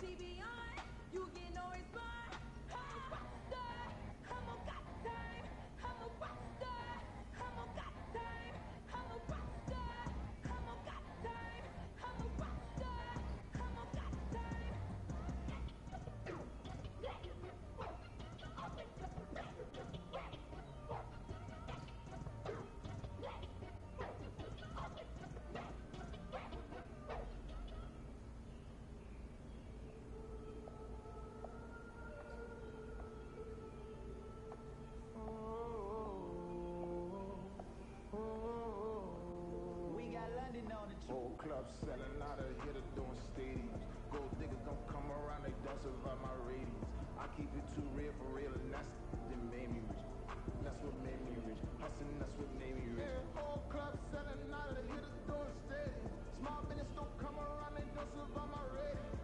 TV on, you get no response. I'm a rock star, I'm a got time. I'm a rock star, I'm a got time. I'm a rock star, I'm a got time. I'm a rock star, I'm a got time. Whole club selling out of here to doing stadiums. Gold diggers don't come around, they don't survive my ratings. I keep it too real for real, and that's that made me rich. That's what made me rich. Hustling, that's what made me rich. Yeah, whole club selling out of here to doing stadiums. Small business don't come around, they don't survive my ratings.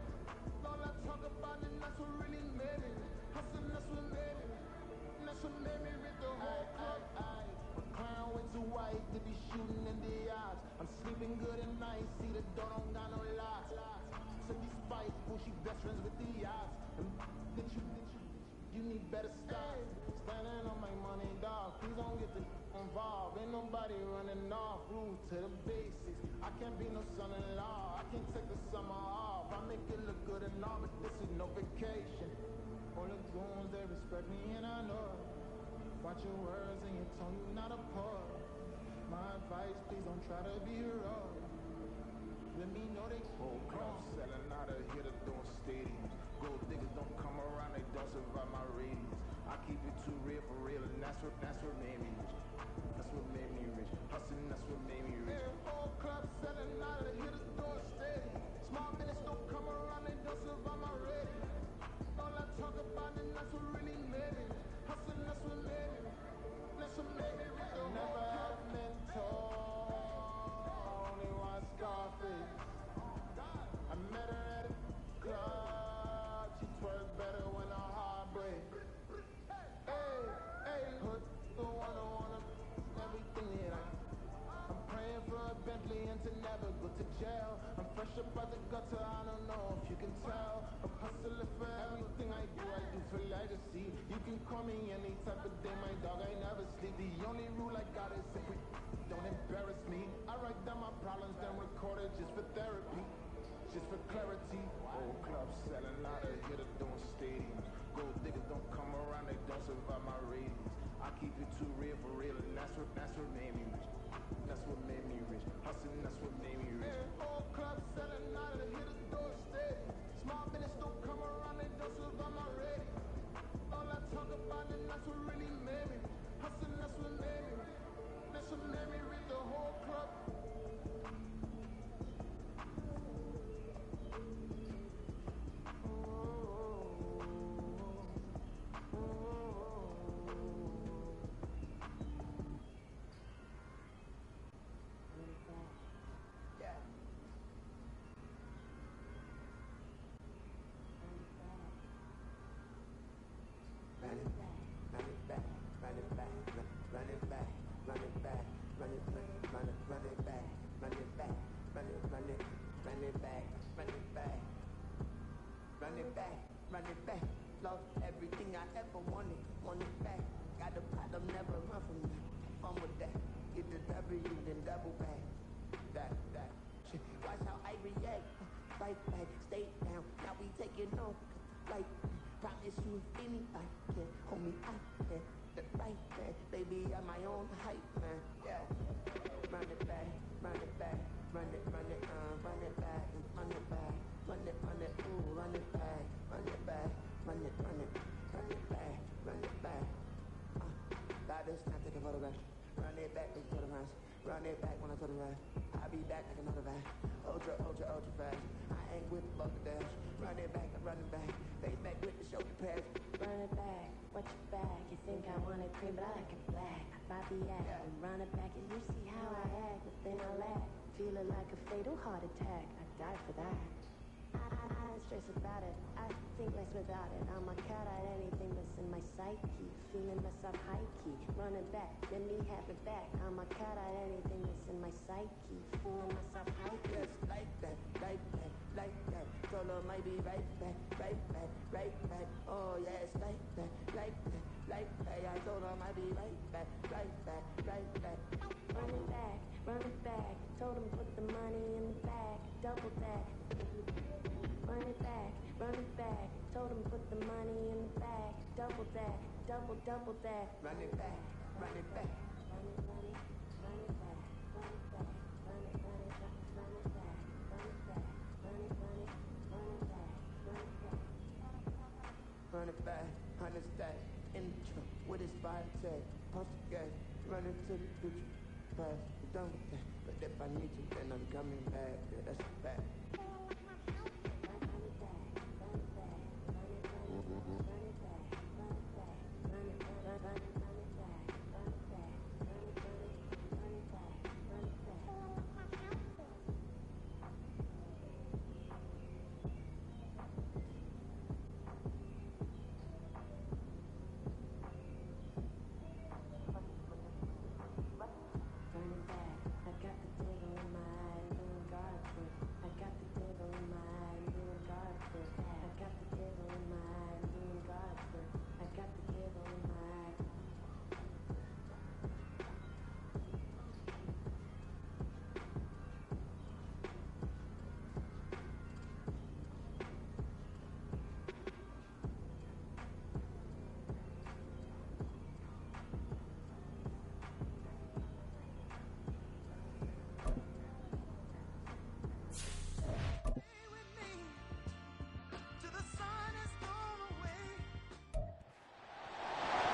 All I talk about it, that's what really made me rich. Hustling, that's what made me rich. That's what made me rich. The whole club. Clown way too white to be shooting in the eyes. I'm sleeping good at night, see the door don't got no locks. So despite bullshit best friends with the odds, that you need better style. Standing on my money, dog. Please don't get involved. Ain't nobody running off. Rules to the basics. I can't be no son-in-law. I can't take the summer off. I make it look good and all, but this is no vacation. All the goons, they respect me and I know it. Watch your words and your tone, you not a poet. My advice, please don't try to be heroic. Let me know they whole club selling out of here to doing stadiums. Gold diggers don't come around, they don't survive my ratings. I keep it too real for real, and that's what made me rich. That's what made me rich. Hustling, that's what made me rich. Yeah, whole club selling out of here to doing stadiums. Small business don't come around, they don't survive my ratings. All I talk about it, that's what really made me rich. Hustling, that's what made me rich. That's what made me rich. Never had a mentor, only one Scarface. I met her at a club, she twerks better when her heart breaks. Hey, hey, put the one everything that I'm praying for a Bentley and to never go to jail. I'm fresh up out the gutter, I don't know if you can tell. I'm hustling for everything I do for legacy. You can call me any type of day, my dog, I never sleep. The only rule I got is if we don't embarrass me. I write down my problems, then record it just for therapy. Just for clarity, old clubs selling out of here to doing stadiums. Gold diggers don't come around, they don't survive my ratings. I keep it too real for real, and that's what made me rich. That's what made me rich. Hustling, that's what made me rich. Yeah, old clubs selling out of here to doing stadiums. Small business don't come around, they don't survive my ratings. All I talk about it, that's what really made me rich. Hustling, that's what made me rich. That's what made me rich. The whole club. Run it back, lost everything I ever wanted it back. Got the problem, never run from me. Fun with that, get the W, then double back. That, shit. Watch how I react, fight back, stay down. Now we taking off, like, promise you if anybody can hold me out there. The right there, baby, I'm my own hype man. Yeah, run it back, run it back, run it back, run it back, run it back. Run it, ooh, run it back, run it back, run it back, run it back. Like this, now take a photograph. Run it back, take photographs. Run it back when I turn around. I'll be back like another back. Ultra fast. I ain't with the bucket dash. Run it back, I'm running back. Face back with the shoulder pads. Run it back, watch your back. You think I want it cream, but I like it black. Bobby act, yeah. Run it back, and you see how I act, but then I laugh. Feeling like a fatal heart attack. I die for that. I don't stress about it, I think less without it. I'm a cut at anything that's in my psyche. Feeling myself high-key, running back, let me have it back. I'm a cut at anything that's in my psyche. Feeling myself high-key. Yes, like that, like that. Told her might be right back, right back, right back. Oh yeah, it's like that, like that, like that. I told her might be right back, right back, right back. Run it back, run it back. Told him put the money in the bag, double that. Run it back, run it back. Told him put the money in the bag, double that, double that. Run it back, run it back. Run it, run it, run it back, run it back, run it, run it, run it back, run it back, run it, run it, run it back, run it back. Run it back, 100 stack in the trunk with his fire tag. Pump the gas, run into the future. Pass, done with that. But if I need to, then I'm coming back. Yeah, that's a fact.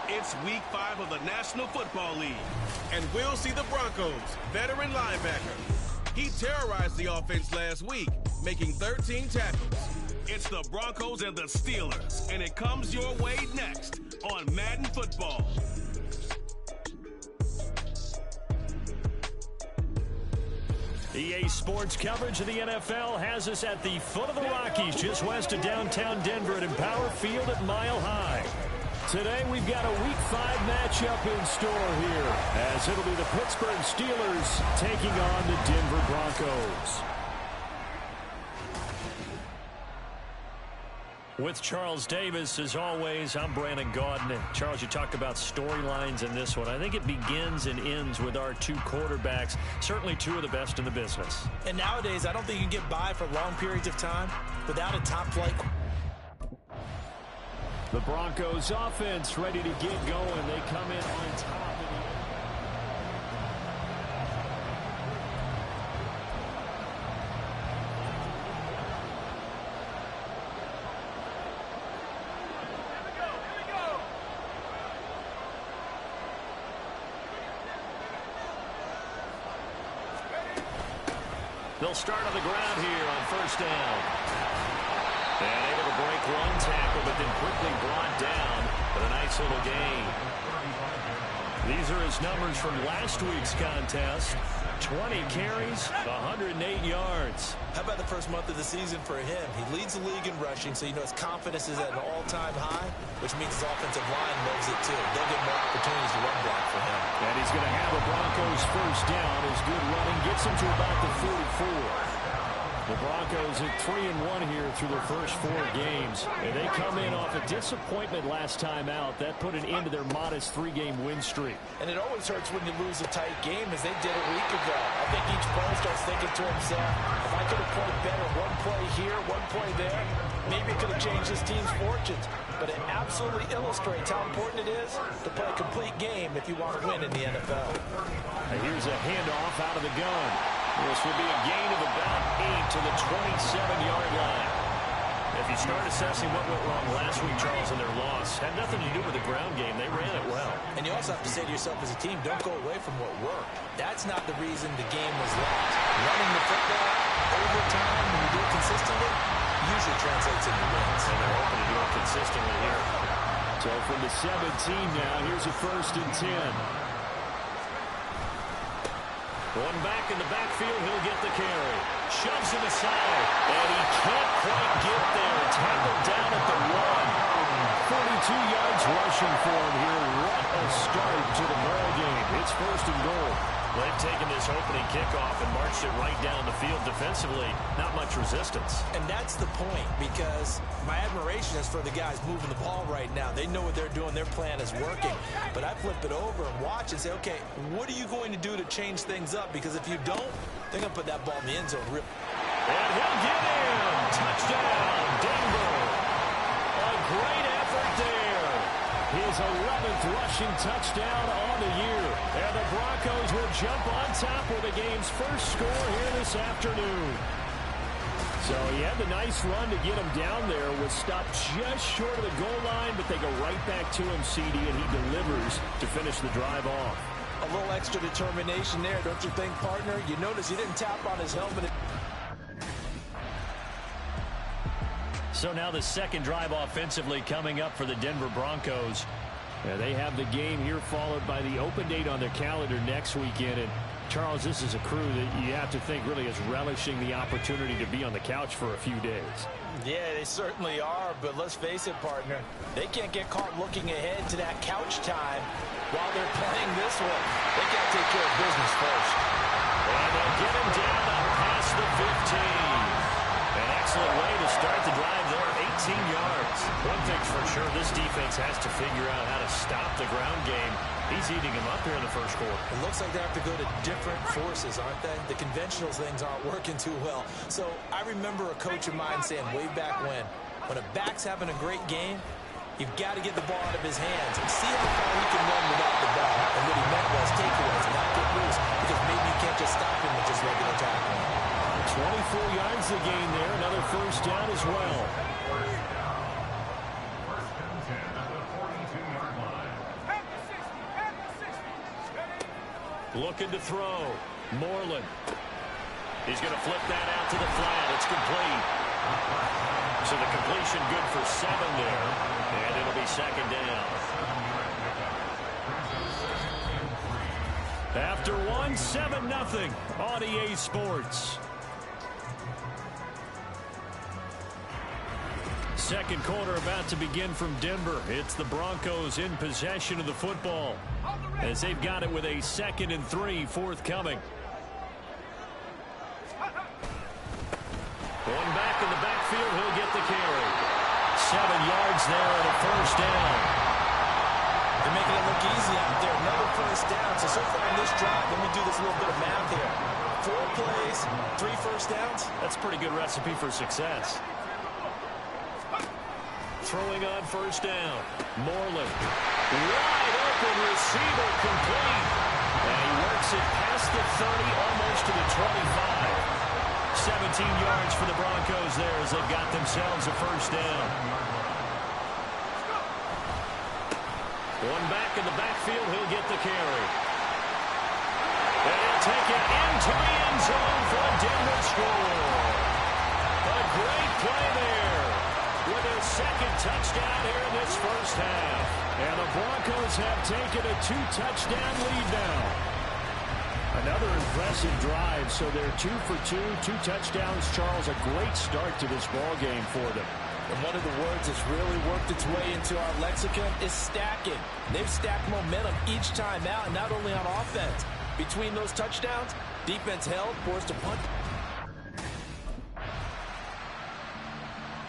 It's week 5 of the National Football League, and we'll see the Broncos' veteran linebacker. He terrorized the offense last week, making 13 tackles. It's the Broncos and the Steelers, and it comes your way next on Madden Football. EA Sports coverage of the NFL has us at the foot of the Rockies, just west of downtown Denver at Empower Field at Mile High. Today we've got a Week 5 matchup in store here, as it'll be the Pittsburgh Steelers taking on the Denver Broncos. With Charles Davis, as always, I'm Brandon Gaudin. Charles, you talked about storylines in this one. I think it begins and ends with our two quarterbacks, certainly two of the best in the business. And nowadays, I don't think you can get by for long periods of time without a top-flight. The Broncos offense ready to get going. They come in on top of the... They'll start on the ground here on first down. And able to break one tackle, but then quickly brought down. But a nice little gain. These are his numbers from last week's contest. 20 carries, 108 yards. How about the first month of the season for him? He leads the league in rushing, so you know his confidence is at an all-time high, which means his offensive line knows it too. They'll get more opportunities to run block for him. And he's going to have the Broncos first down. His good running gets him to about the 44. The Broncos at 3-1 here through their first 4 games. And they come in off a disappointment last time out. That put an end to their modest 3-game win streak. And it always hurts when you lose a tight game, as they did a week ago. I think each player starts thinking to himself, if I could have played better one play here, one play there, maybe it could have changed this team's fortunes. But it absolutely illustrates how important it is to play a complete game if you want to win in the NFL. And here's a handoff out of the gun. This will be a gain of about 8 to the 27-yard line. If you start assessing what went wrong last week, Charles, in their loss, had nothing to do with the ground game. They ran it well. And you also have to say to yourself as a team, don't go away from what worked. That's not the reason the game was lost. Running the football over time, when you do it consistently, usually translates into wins. And they're hoping to do it consistently here. So from the 17 now, here's a 1st and 10. One back in the backfield, he'll get the carry. Shoves him aside, and he can't quite get there. Tackled down at the 1. 42 yards rushing for him here. What a start to the ball game. It's 1st and goal. They they've taken this opening kickoff and marched it right down the field defensively. Not much resistance. And that's the point, because my admiration is for the guys moving the ball right now. They know what they're doing. Their plan is working. But I flip it over and watch and say, okay, what are you going to do to change things up? Because if you don't, they're going to put that ball in the end zone. And he'll get in. Touchdown, Denver. A great effort there. His 11th rushing touchdown on the year. And the Broncos will jump on top with the game's first score here this afternoon. So he had the nice run to get him down there. Was stopped just short of the goal line, but they go right back to him, CD, and he delivers to finish the drive off. A little extra determination there, don't you think, partner? You notice he didn't tap on his helmet. So now the second drive offensively coming up for the Denver Broncos. They have the game here followed by the open date on their calendar next weekend. And Charles, this is a crew that you have to think really is relishing the opportunity to be on the couch for a few days. Yeah, they certainly are, but let's face it, partner. They can't get caught looking ahead to that couch time while they're playing this one. They got to take care of business first. And they'll get him down up past the 15. An excellent way to start the drive there, 18 yards. One thing's for sure, this defense has to figure out how to stop the ground game. He's eating him up here in the first quarter. It looks like they have to go to different forces, aren't they? The conventional things aren't working too well. So I remember a coach of mine saying way back when a back's having a great game, you've got to get the ball out of his hands and see how far he can run without the ball. And what he meant was takeaways, not get loose, because maybe you can't just stop him with just regular tackling. 24 yards to gain there. Another first down as well. Looking to throw. Moreland. He's going to flip that out to the flat. It's complete. So the completion good for 7 there. And it'll be second down. After 1, 7-0 on EA Sports. Second quarter about to begin from Denver. It's the Broncos in possession of the football as they've got it with a 2nd and 3 forthcoming. Going back in the backfield, he'll get the carry. 7 yards there and a first down. They're making it look easy out there. Another first down. So far in this drive, let me do this little bit of math here. 4 plays, 3 first downs. That's a pretty good recipe for success. Throwing on first down. Moreland. Wide open receiver complete. And he works it past the 30, almost to the 25. 17 yards for the Broncos there as they've got themselves a first down. One back in the backfield, he'll get the carry. And he'll take it into the end zone for a Denver score. A great play there with their second touchdown here in this first half. And the Broncos have taken a 2-touchdown lead now. Another impressive drive, so they're 2 for 2, 2 touchdowns. Charles, a great start to this ball game for them. And one of the words that's really worked its way into our lexicon is stacking. They've stacked momentum each time out, and not only on offense. Between those touchdowns, defense held, forced a punt.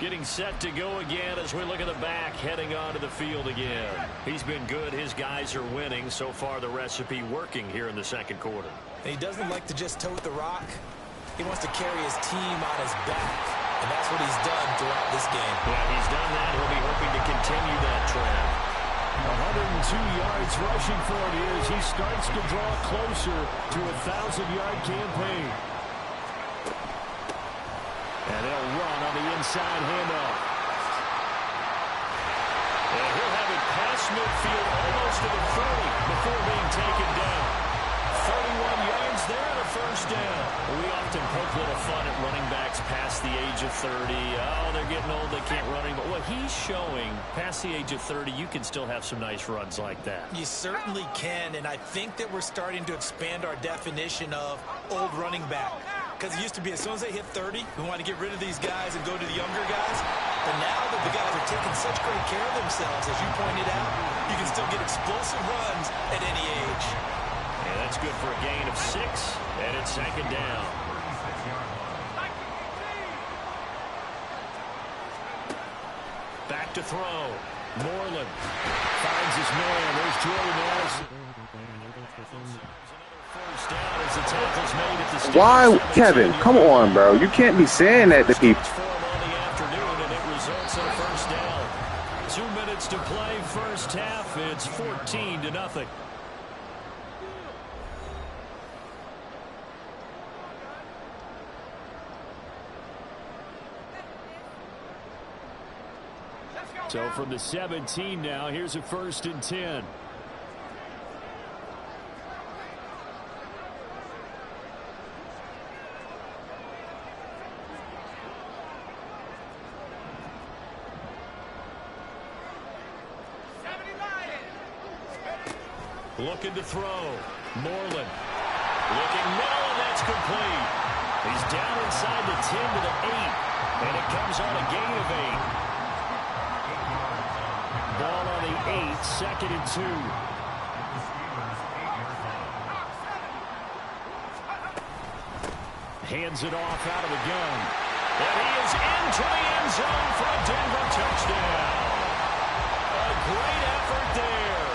Getting set to go again as we look at the back, heading onto the field again. He's been good. His guys are winning. So far, the recipe working here in the second quarter. And he doesn't like to just tote the rock. He wants to carry his team on his back. And that's what he's done throughout this game. Yeah, he's done that. He'll be hoping to continue that trend. 102 yards rushing for him here as he starts to draw closer to a 1,000-yard campaign. And they'll run on the inside handoff. And he'll have it past midfield almost to the 30 before being taken down. 31 yards there and a first down. We often poke a little fun at running backs past the age of 30. Oh, they're getting old, they can't run anymore. What he's showing, past the age of 30, you can still have some nice runs like that. You certainly can, and I think that we're starting to expand our definition of old running back. Because it used to be as soon as they hit 30, we want to get rid of these guys and go to the younger guys. But now that the guys are taking such great care of themselves, as you pointed out, you can still get explosive runs at any age. And That's good for a gain of 6, and it's second down. Back to throw. Moreland finds his man. There's Jordan Addison. First down as the tackle's made at the stage. Why, Kevin? Come on, bro. You can't be saying that to people. On the afternoon, and it results in a first down. 2 minutes to play, first half. It's 14-0. So from the 17 now, here's a 1st and 10. Looking to throw. Moreland. Looking middle, and that's complete. He's down inside the 10 to the 8. And it comes on a gain of 8. Ball on the 8, 2nd and 2. Hands it off out of the gun. And he is into the end zone for a Denver touchdown. A great effort there.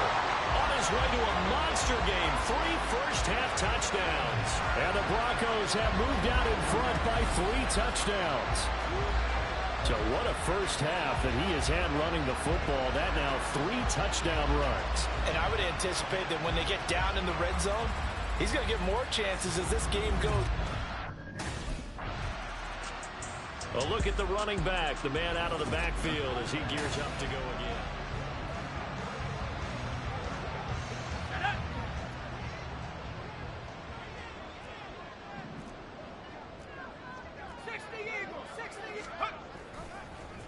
On his way to a monster game. 3 first-half touchdowns. And the Broncos have moved out in front by 3 touchdowns. So what a first half that he has had running the football. That now 3 touchdown runs. And I would anticipate that when they get down in the red zone, he's going to get more chances as this game goes. A look at the running back, the man out of the backfield as he gears up to go again.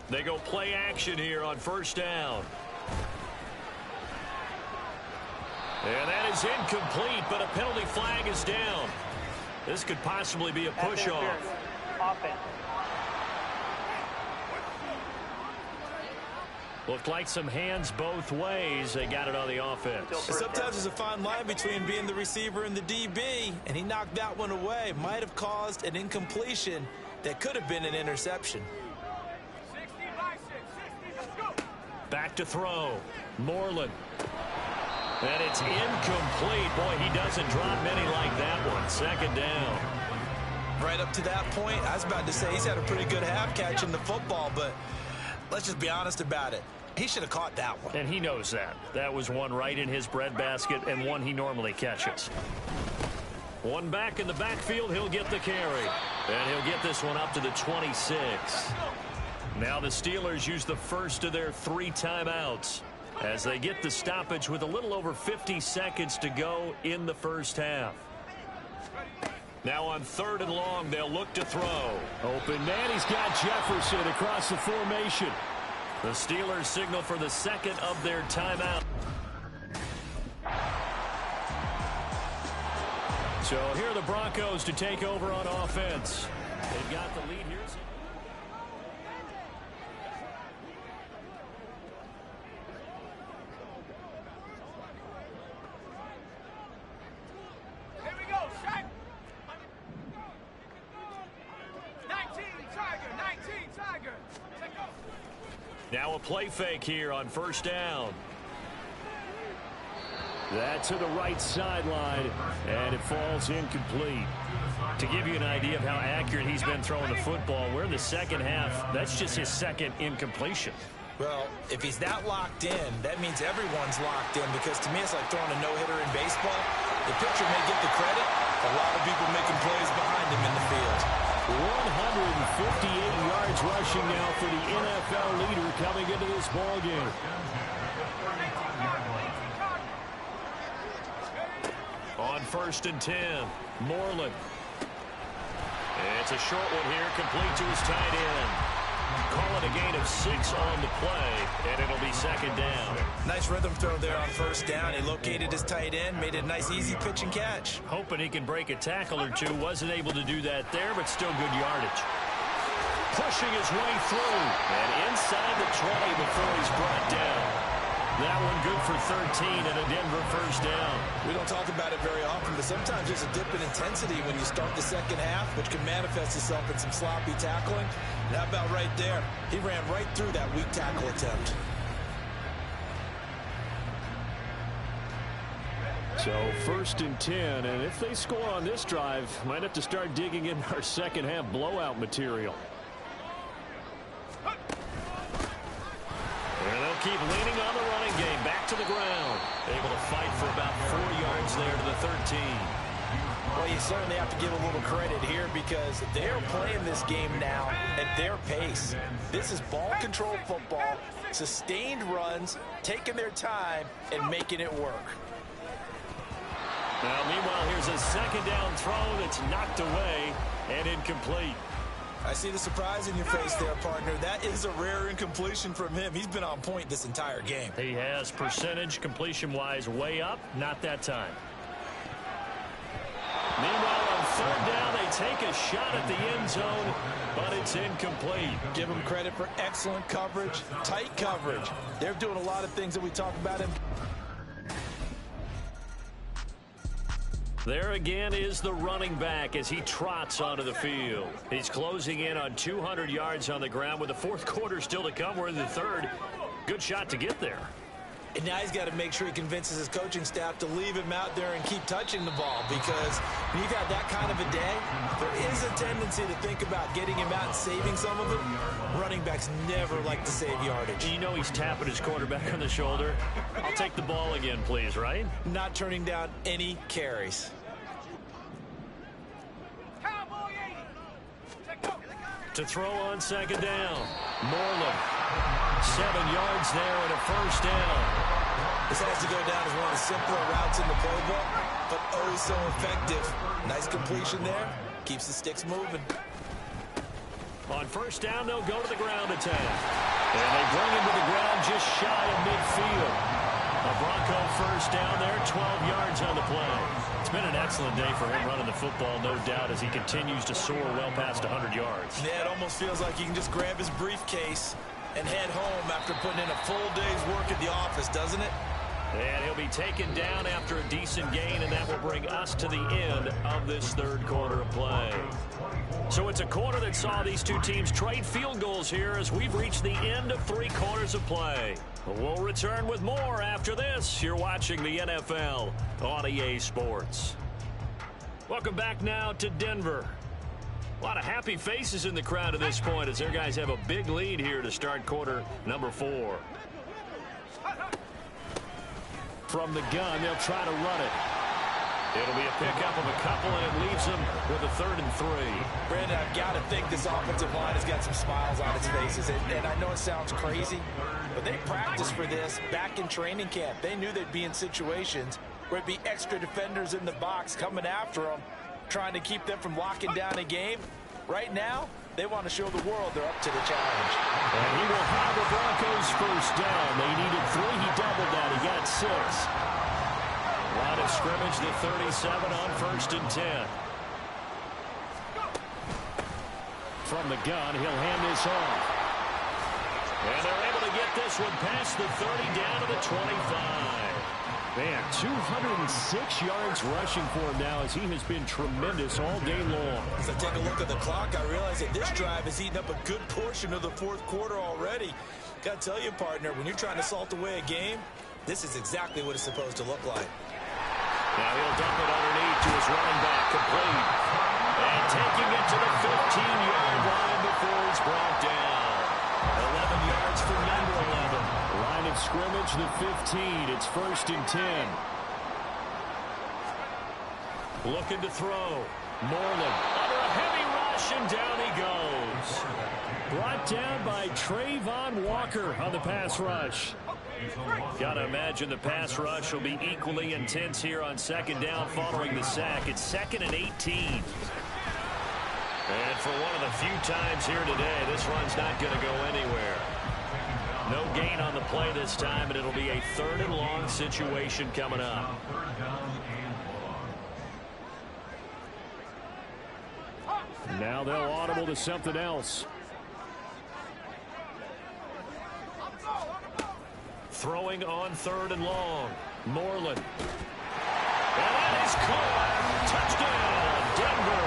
They go play action here on first down. And that is incomplete, but a penalty flag is down. This could possibly be a push-off. Looked like some hands both ways. They got it on the offense. Sometimes there's a fine line between being the receiver and the DB, and he knocked that one away. Might have caused an incompletion that could have been an interception. Back to throw. Moreland. And it's incomplete. Boy, he doesn't drop many like that one. Second down. Right up to that point, I was about to say he's had a pretty good half catching the football, but let's just be honest about it. He should have caught that one. And he knows that. That was one right in his breadbasket and one he normally catches. One back in the backfield, he'll get the carry. And he'll get this one up to the 26. Now the Steelers use the first of their 3 timeouts as they get the stoppage with a little over 50 seconds to go in the first half. Now on 3rd and long, they'll look to throw. Open man, he's got Jefferson across the formation. The Steelers signal for the 2nd of their timeout. So here are the Broncos to take over on offense. They've got the lead here. Now a play fake here on first down. That to the right sideline, and it falls incomplete. To give you an idea of how accurate he's been throwing the football, we're in the second half. That's just his 2nd incompletion. Well, if he's that locked in, that means everyone's locked in, because to me it's like throwing a no-hitter in baseball. The pitcher may get the credit, a lot of people making plays behind him in the field. 158 yards rushing now for the NFL leader coming into this ballgame. On 1st and 10, Moreland. It's a short one here, complete to his tight end. Call it a gain of 6 on the play, and it'll be 2nd down. Nice rhythm throw there on first down. He located his tight end, made it a nice, easy pitch and catch. Hoping he can break a tackle or two. Wasn't able to do that there, but still good yardage. Pushing his way through, and inside the 20 before he's brought down. That one good for 13 and a Denver first down. We don't talk about it very often, but sometimes there's a dip in intensity when you start the second half, which can manifest itself in some sloppy tackling. And how about right there? He ran right through that weak tackle attempt. So first and 10, and if they score on this drive, might have to start digging in our second half blowout material. And they'll keep leaning on the running game. Back to the ground. Able to fight for about 4 yards there to the 13. Well, you certainly have to give a little credit here because they're playing this game now at their pace. This is ball control football, sustained runs, taking their time, and making it work. Now, meanwhile, here's a second down throw that's knocked away and incomplete. I see the surprise in your face there, partner. That is a rare incompletion from him. He's been on point this entire game. He has percentage completion-wise way up. Not that time. Meanwhile, on third down, they take a shot at the end zone, but it's incomplete. Give them credit for excellent coverage, tight coverage. They're doing a lot of things that we talk about in. There again is the running back as he trots onto the field. He's closing in on 200 yards on the ground with the fourth quarter still to come. We're in the third. Good shot to get there. And now he's got to make sure he convinces his coaching staff to leave him out there and keep touching the ball because when you've had that kind of a day, there is a tendency to think about getting him out and saving some of it. Running backs never like to save yardage. You know he's tapping his quarterback on the shoulder. I'll take the ball again, please, right? Not turning down any carries. To throw on second down. Moreland. 7 yards there and a first down. This has to go down as one of the simpler routes in the playbook, but oh so effective. Nice completion there. Keeps the sticks moving. On first down, they'll go to the ground attack. And they bring him to the ground just shy of midfield. A Bronco first down there, 12 yards on the play. It's been an excellent day for him running the football, no doubt, as he continues to soar well past 100 yards. Yeah, it almost feels like he can just grab his briefcase and head home after putting in a full day's work at the office, doesn't it? And he'll be taken down after a decent gain, and that will bring us to the end of this third quarter of play. So it's a quarter that saw these two teams trade field goals here as we've reached the end of 3 quarters of play. We'll return with more after this. You're watching the NFL on EA Sports. Welcome back now to Denver. A lot of happy faces in the crowd at this point as their guys have a big lead here to start quarter number 4. From the gun, they'll try to run it. It'll be a pickup of a couple, and it leaves them with a 3rd and 3. Brandon, I've got to think this offensive line has got some smiles on its faces. And I know it sounds crazy, but they practiced for this back in training camp. They knew they'd be in situations where it'd be extra defenders in the box coming after them, trying to keep them from locking down a game. Right now, they want to show the world they're up to the challenge. And he will have the Broncos first down. They needed 3. He doubled that. He got 6. Line of scrimmage, the 37 on 1st and 10. From the gun, he'll hand this off. And they're able to get this one past the 30 down to the 25. Man, 206 yards rushing for him now as he has been tremendous all day long. As I take a look at the clock, I realize that this drive has eaten up a good portion of the 4th quarter already. Got to tell you, partner, when you're trying to salt away a game, this is exactly what it's supposed to look like. Now he'll dump it underneath to his running back, complete. And taking it to the 15-yard line before he's brought down. 11 yards for number 11. Line of scrimmage, the 15. It's 1st and 10. Looking to throw. Moreland under a heavy rush, and down he goes. Brought down by Trayvon Walker on the pass rush. Got to imagine the pass rush will be equally intense here on second down following the sack. It's 2nd and 18. And for one of the few times here today, this run's not going to go anywhere. No gain on the play this time, and it'll be a 3rd and long situation coming up. Now they'll audible to something else. Throwing on 3rd and long. Moreland. And that is caught. Touchdown, Denver.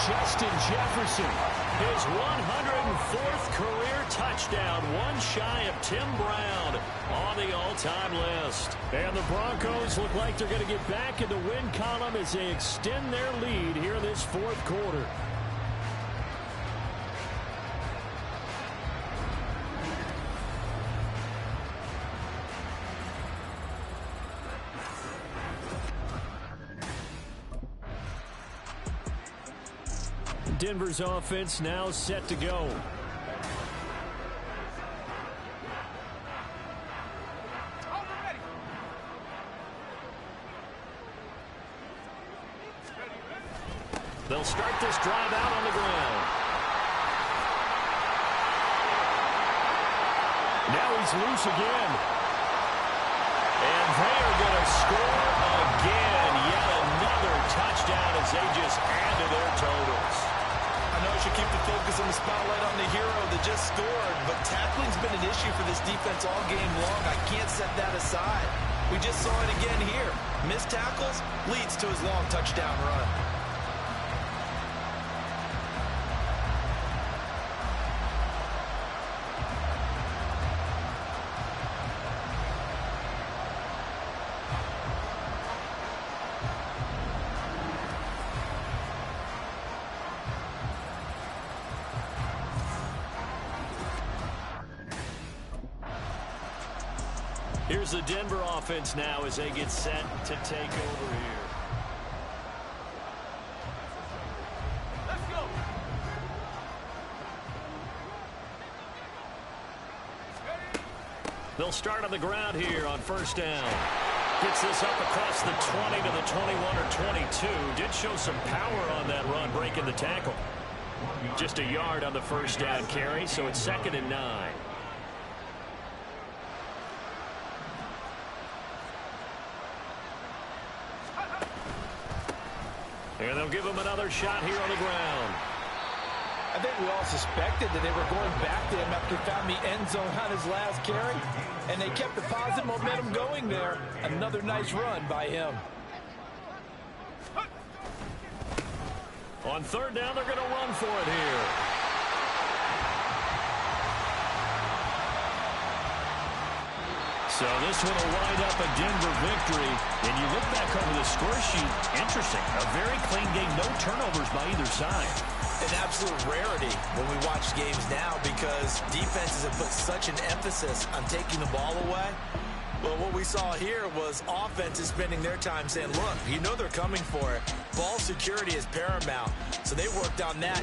Justin Jefferson, his 104th career touchdown, one shy of Tim Brown on the all-time list. And the Broncos look like they're going to get back in the win column as they extend their lead here in this 4th quarter. Denver's offense now set to go. They'll start this drive out on the ground. Now he's loose again. And they are going to score again. Yet another touchdown as they just add to their totals. I know I should keep the focus on the spotlight on the hero that just scored, but tackling's been an issue for this defense all game long. I can't set that aside. We just saw it again here. Missed tackles leads to his long touchdown run. Here's the Denver offense now as they get set to take over here. Let's go. They'll start on the ground here on 1st down. Gets this up across the 20 to the 21 or 22. Did show some power on that run, breaking the tackle. Just a yard on the 1st down carry, so it's 2nd and 9. And they'll give him another shot here on the ground. I think we all suspected that they were going back to him after he found the end zone on his last carry, and they kept the positive momentum going there. Another nice run by him. On 3rd down, they're going to run for it here. So this one will wind up a Denver victory. And you look back over the score sheet, interesting. A very clean game, no turnovers by either side. An absolute rarity when we watch games now because defenses have put such an emphasis on taking the ball away. Well, what we saw here was offenses spending their time saying, look, you know they're coming for it. Ball security is paramount. So they worked on that.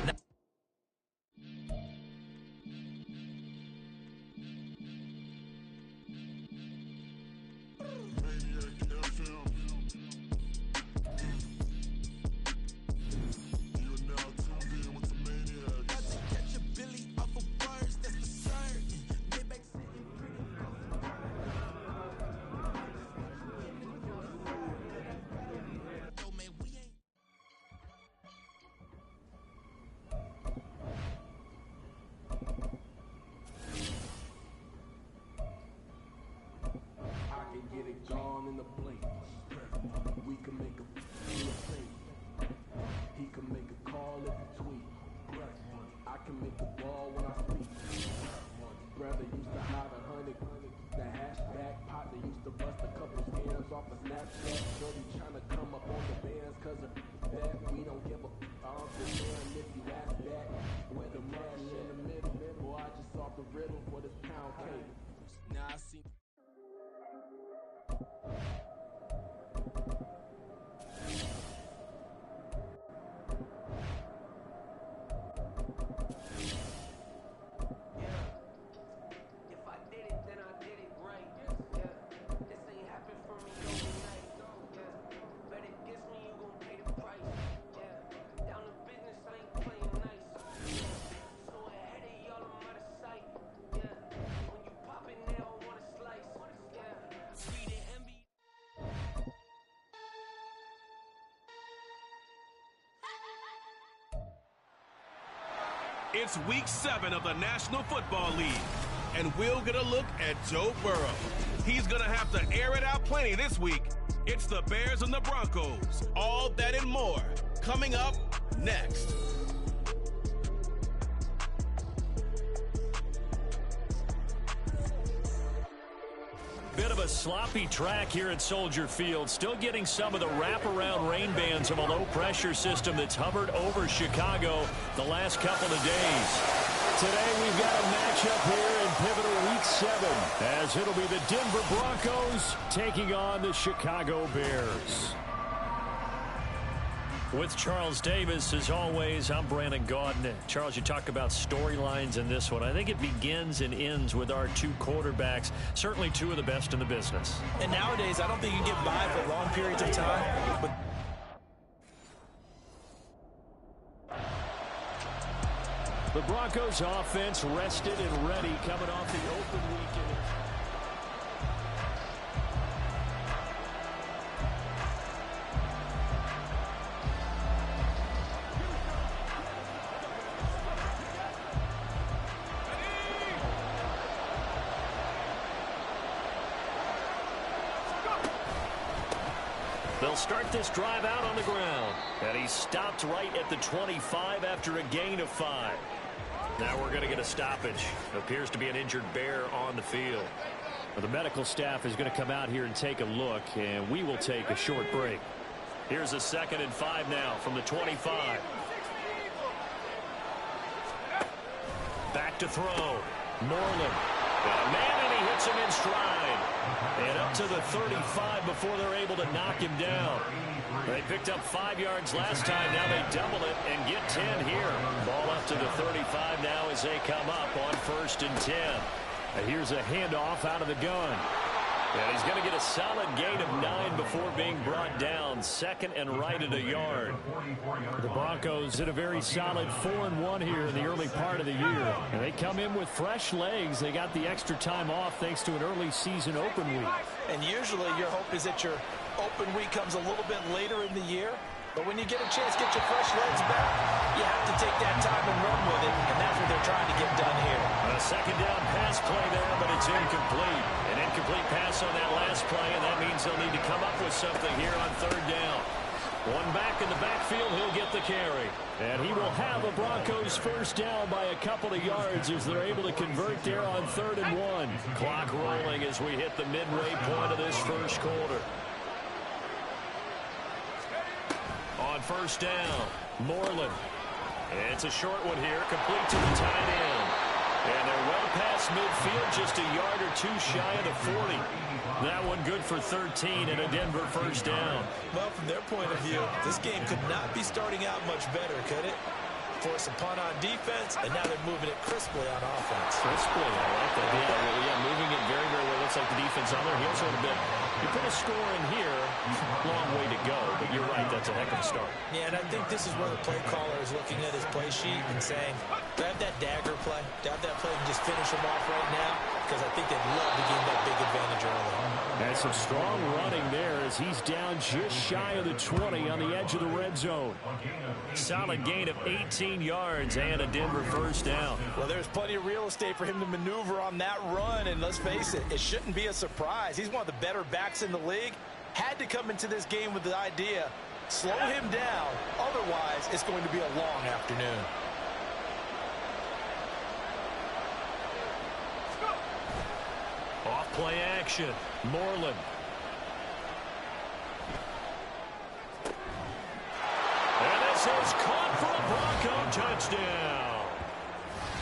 It's week 7 of the National Football League. and we'll get a look at Joe Burrow. He's going to have to air it out plenty this week. It's the Bears and the Broncos. All that and more coming up next. Bit of a sloppy track here at Soldier Field. Still getting some of the wraparound rain bands of a low-pressure system that's hovered over Chicago the last couple of days. Today we've got a matchup here in pivotal Week 7, as it'll be the Denver Broncos taking on the Chicago Bears. With Charles Davis, as always, I'm Brandon Gaudin. Charles, you talk about storylines in this one. I think it begins and ends with our two quarterbacks, certainly two of the best in the business. And nowadays, I don't think you can get by for long periods of time. But the Broncos offense rested and ready coming off the open weekend. They'll start this drive out on the ground. And he stopped right at the 25 after a gain of 5. Now we're going to get a stoppage. Appears to be an injured Bear on the field. Well, the medical staff is going to come out here and take a look, and we will take a short break. Here's a 2nd and 5 now from the 25. Back to throw. Moreland. Got a man, and he hits him in stride. And up to the 35 before they're able to knock him down. They picked up 5 yards last time. Now they double it and get 10 here. Ball up to the 35 now as they come up on 1st and 10. And here's a handoff out of the gun. And he's going to get a solid gain of 9 before being brought down. 2nd and right at a yard. The Broncos did a very solid 4-1 here in the early part of the year. And they come in with fresh legs. They got the extra time off thanks to an early season open week. And usually your hope is that your open week comes a little bit later in the year. But when you get a chance to get your fresh legs back, you have to take that time and run with it. And that's what they're trying to get done here. A 2nd down pass play there, but it's incomplete. An incomplete pass on that last play, and that means they'll need to come up with something here on 3rd down. One back in the backfield, he'll get the carry. And he will have the Broncos 1st down by a couple of yards as they're able to convert there on 3rd and 1. Clock rolling as we hit the midway point of this 1st quarter. On 1st down, Moreland. It's a short one here, complete to the tight end. And they're well past midfield, just a yard or 2 shy of the 40. That one good for 13 and a Denver 1st down. Well, from their point of view, this game could not be starting out much better, could it? Force a punt on defense, and now they're moving it crisply on offense. Crisply, I like that. Yeah, moving it very, very well. Looks like the defense on their heels a little bit. You put a score in here, long way to go, but you're right, that's a heck of a start. Yeah, and I think this is where the play caller is looking at his play sheet and saying, do I have that dagger play? Do I have that play and just finish him off right now? Because I think they'd love to gain that big advantage early. And some strong running there as he's down just shy of the 20 on the edge of the red zone. Solid gain of 18 yards and a Denver 1st down. Well, there's plenty of real estate for him to maneuver on that run, and let's face it, it shouldn't be a surprise. He's one of the better backs in the league. Had to come into this game with the idea, slow him down, otherwise it's going to be a long afternoon. Off play action, Moreland. And this is caught for a Bronco touchdown.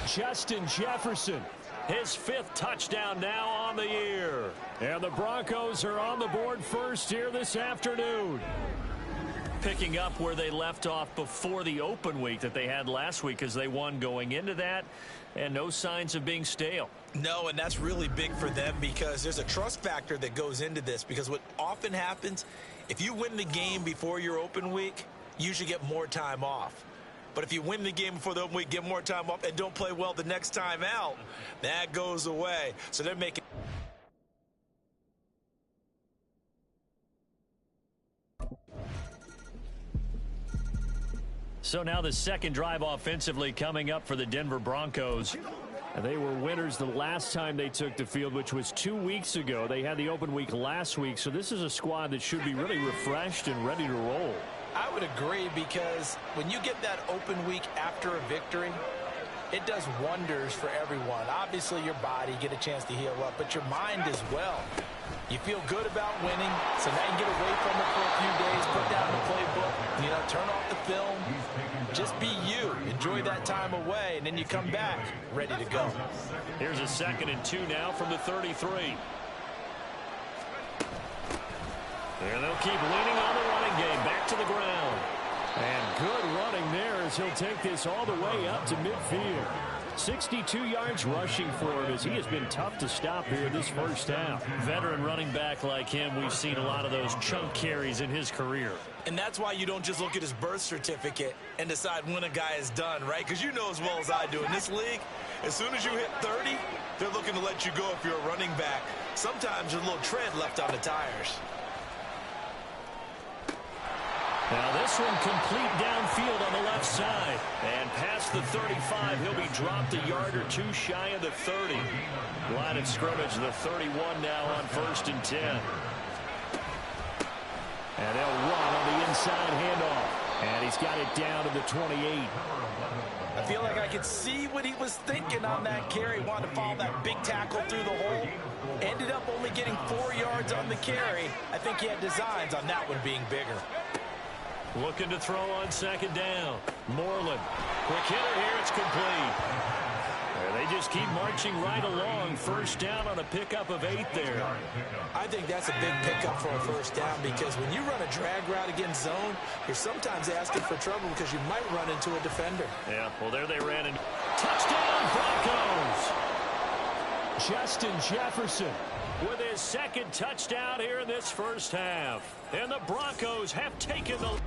Justin Jefferson, his 5th touchdown now on the year. And the Broncos are on the board first here this afternoon. Picking up where they left off before the open week that they had last week as they won going into that. And no signs of being stale. No, and that's really big for them because there's a trust factor that goes into this. Because what often happens, if you win the game before your open week, you usually get more time off. But if you win the game before the open week, get more time off, and don't play well the next time out, that goes away. So they're making... So now the 2nd drive offensively coming up for the Denver Broncos. And they were winners the last time they took the field, which was 2 weeks ago. They had the open week last week, so this is a squad that should be really refreshed and ready to roll. I would agree, because when you get that open week after a victory, it does wonders for everyone. Obviously, your body, get a chance to heal up, but your mind as well. You feel good about winning, so now you can get away from it for a few days, put down the playbook, turn off the film. Just be you. Enjoy that time away, and then you come back ready to go. Here's a 2nd and 2 now from the 33. And they'll keep leaning on the running game. Back to the ground. And good running there as he'll take this all the way up to midfield. 62 yards rushing for him as he has been tough to stop here this first half. Veteran running back like him, we've seen a lot of those chunk carries in his career. And that's why you don't just look at his birth certificate and decide when a guy is done, right? Because you know as well as I do, in this league, as soon as you hit 30, they're looking to let you go if you're a running back. Sometimes there's a little tread left on the tires. Now this one complete downfield on the left side. And past the 35, he'll be dropped a yard or two shy of the 30. Line of scrimmage, the 31 now on 1st and 10. And they'll run on the inside handoff. And he's got it down to the 28. I feel like I could see what he was thinking on that carry. Wanted to follow that big tackle through the hole. Ended up only getting 4 yards on the carry. I think he had designs on that one being bigger. Looking to throw on 2nd down. Moreland. Quick hitter here. It's complete. And they just keep marching right along. 1st down on a pickup of 8 there. I think that's a big pickup for a 1st down, because when you run a drag route against zone, you're sometimes asking for trouble because you might run into a defender. Yeah, well, there they ran. And touchdown, Broncos! Justin Jefferson with his 2nd touchdown here in this first half. And the Broncos have taken the...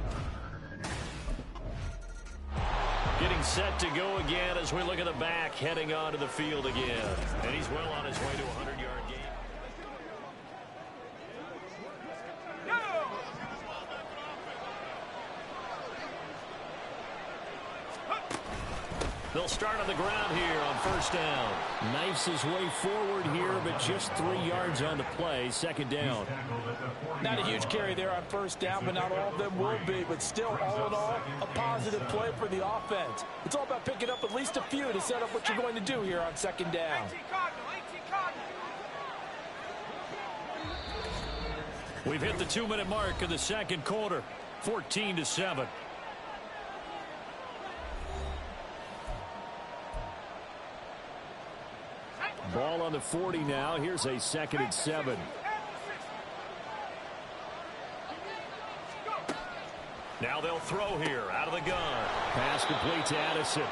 Getting set to go again as we look at the back, heading onto the field again. And he's well on his way to a 100-yard game. They'll start on the ground here on 1st down. Knifes his way forward here, but just 3 yards on the play. 2nd down. Not a huge carry there on 1st down, but not all of them will be. But still, all in all, a positive play for the offense. It's all about picking up at least a few to set up what you're going to do here on 2nd down. We've hit the 2-minute mark of the 2nd quarter. 14-7. Ball on the 40 now. Here's a 2nd and 7. Now they'll throw here out of the gun. Pass complete to Addison.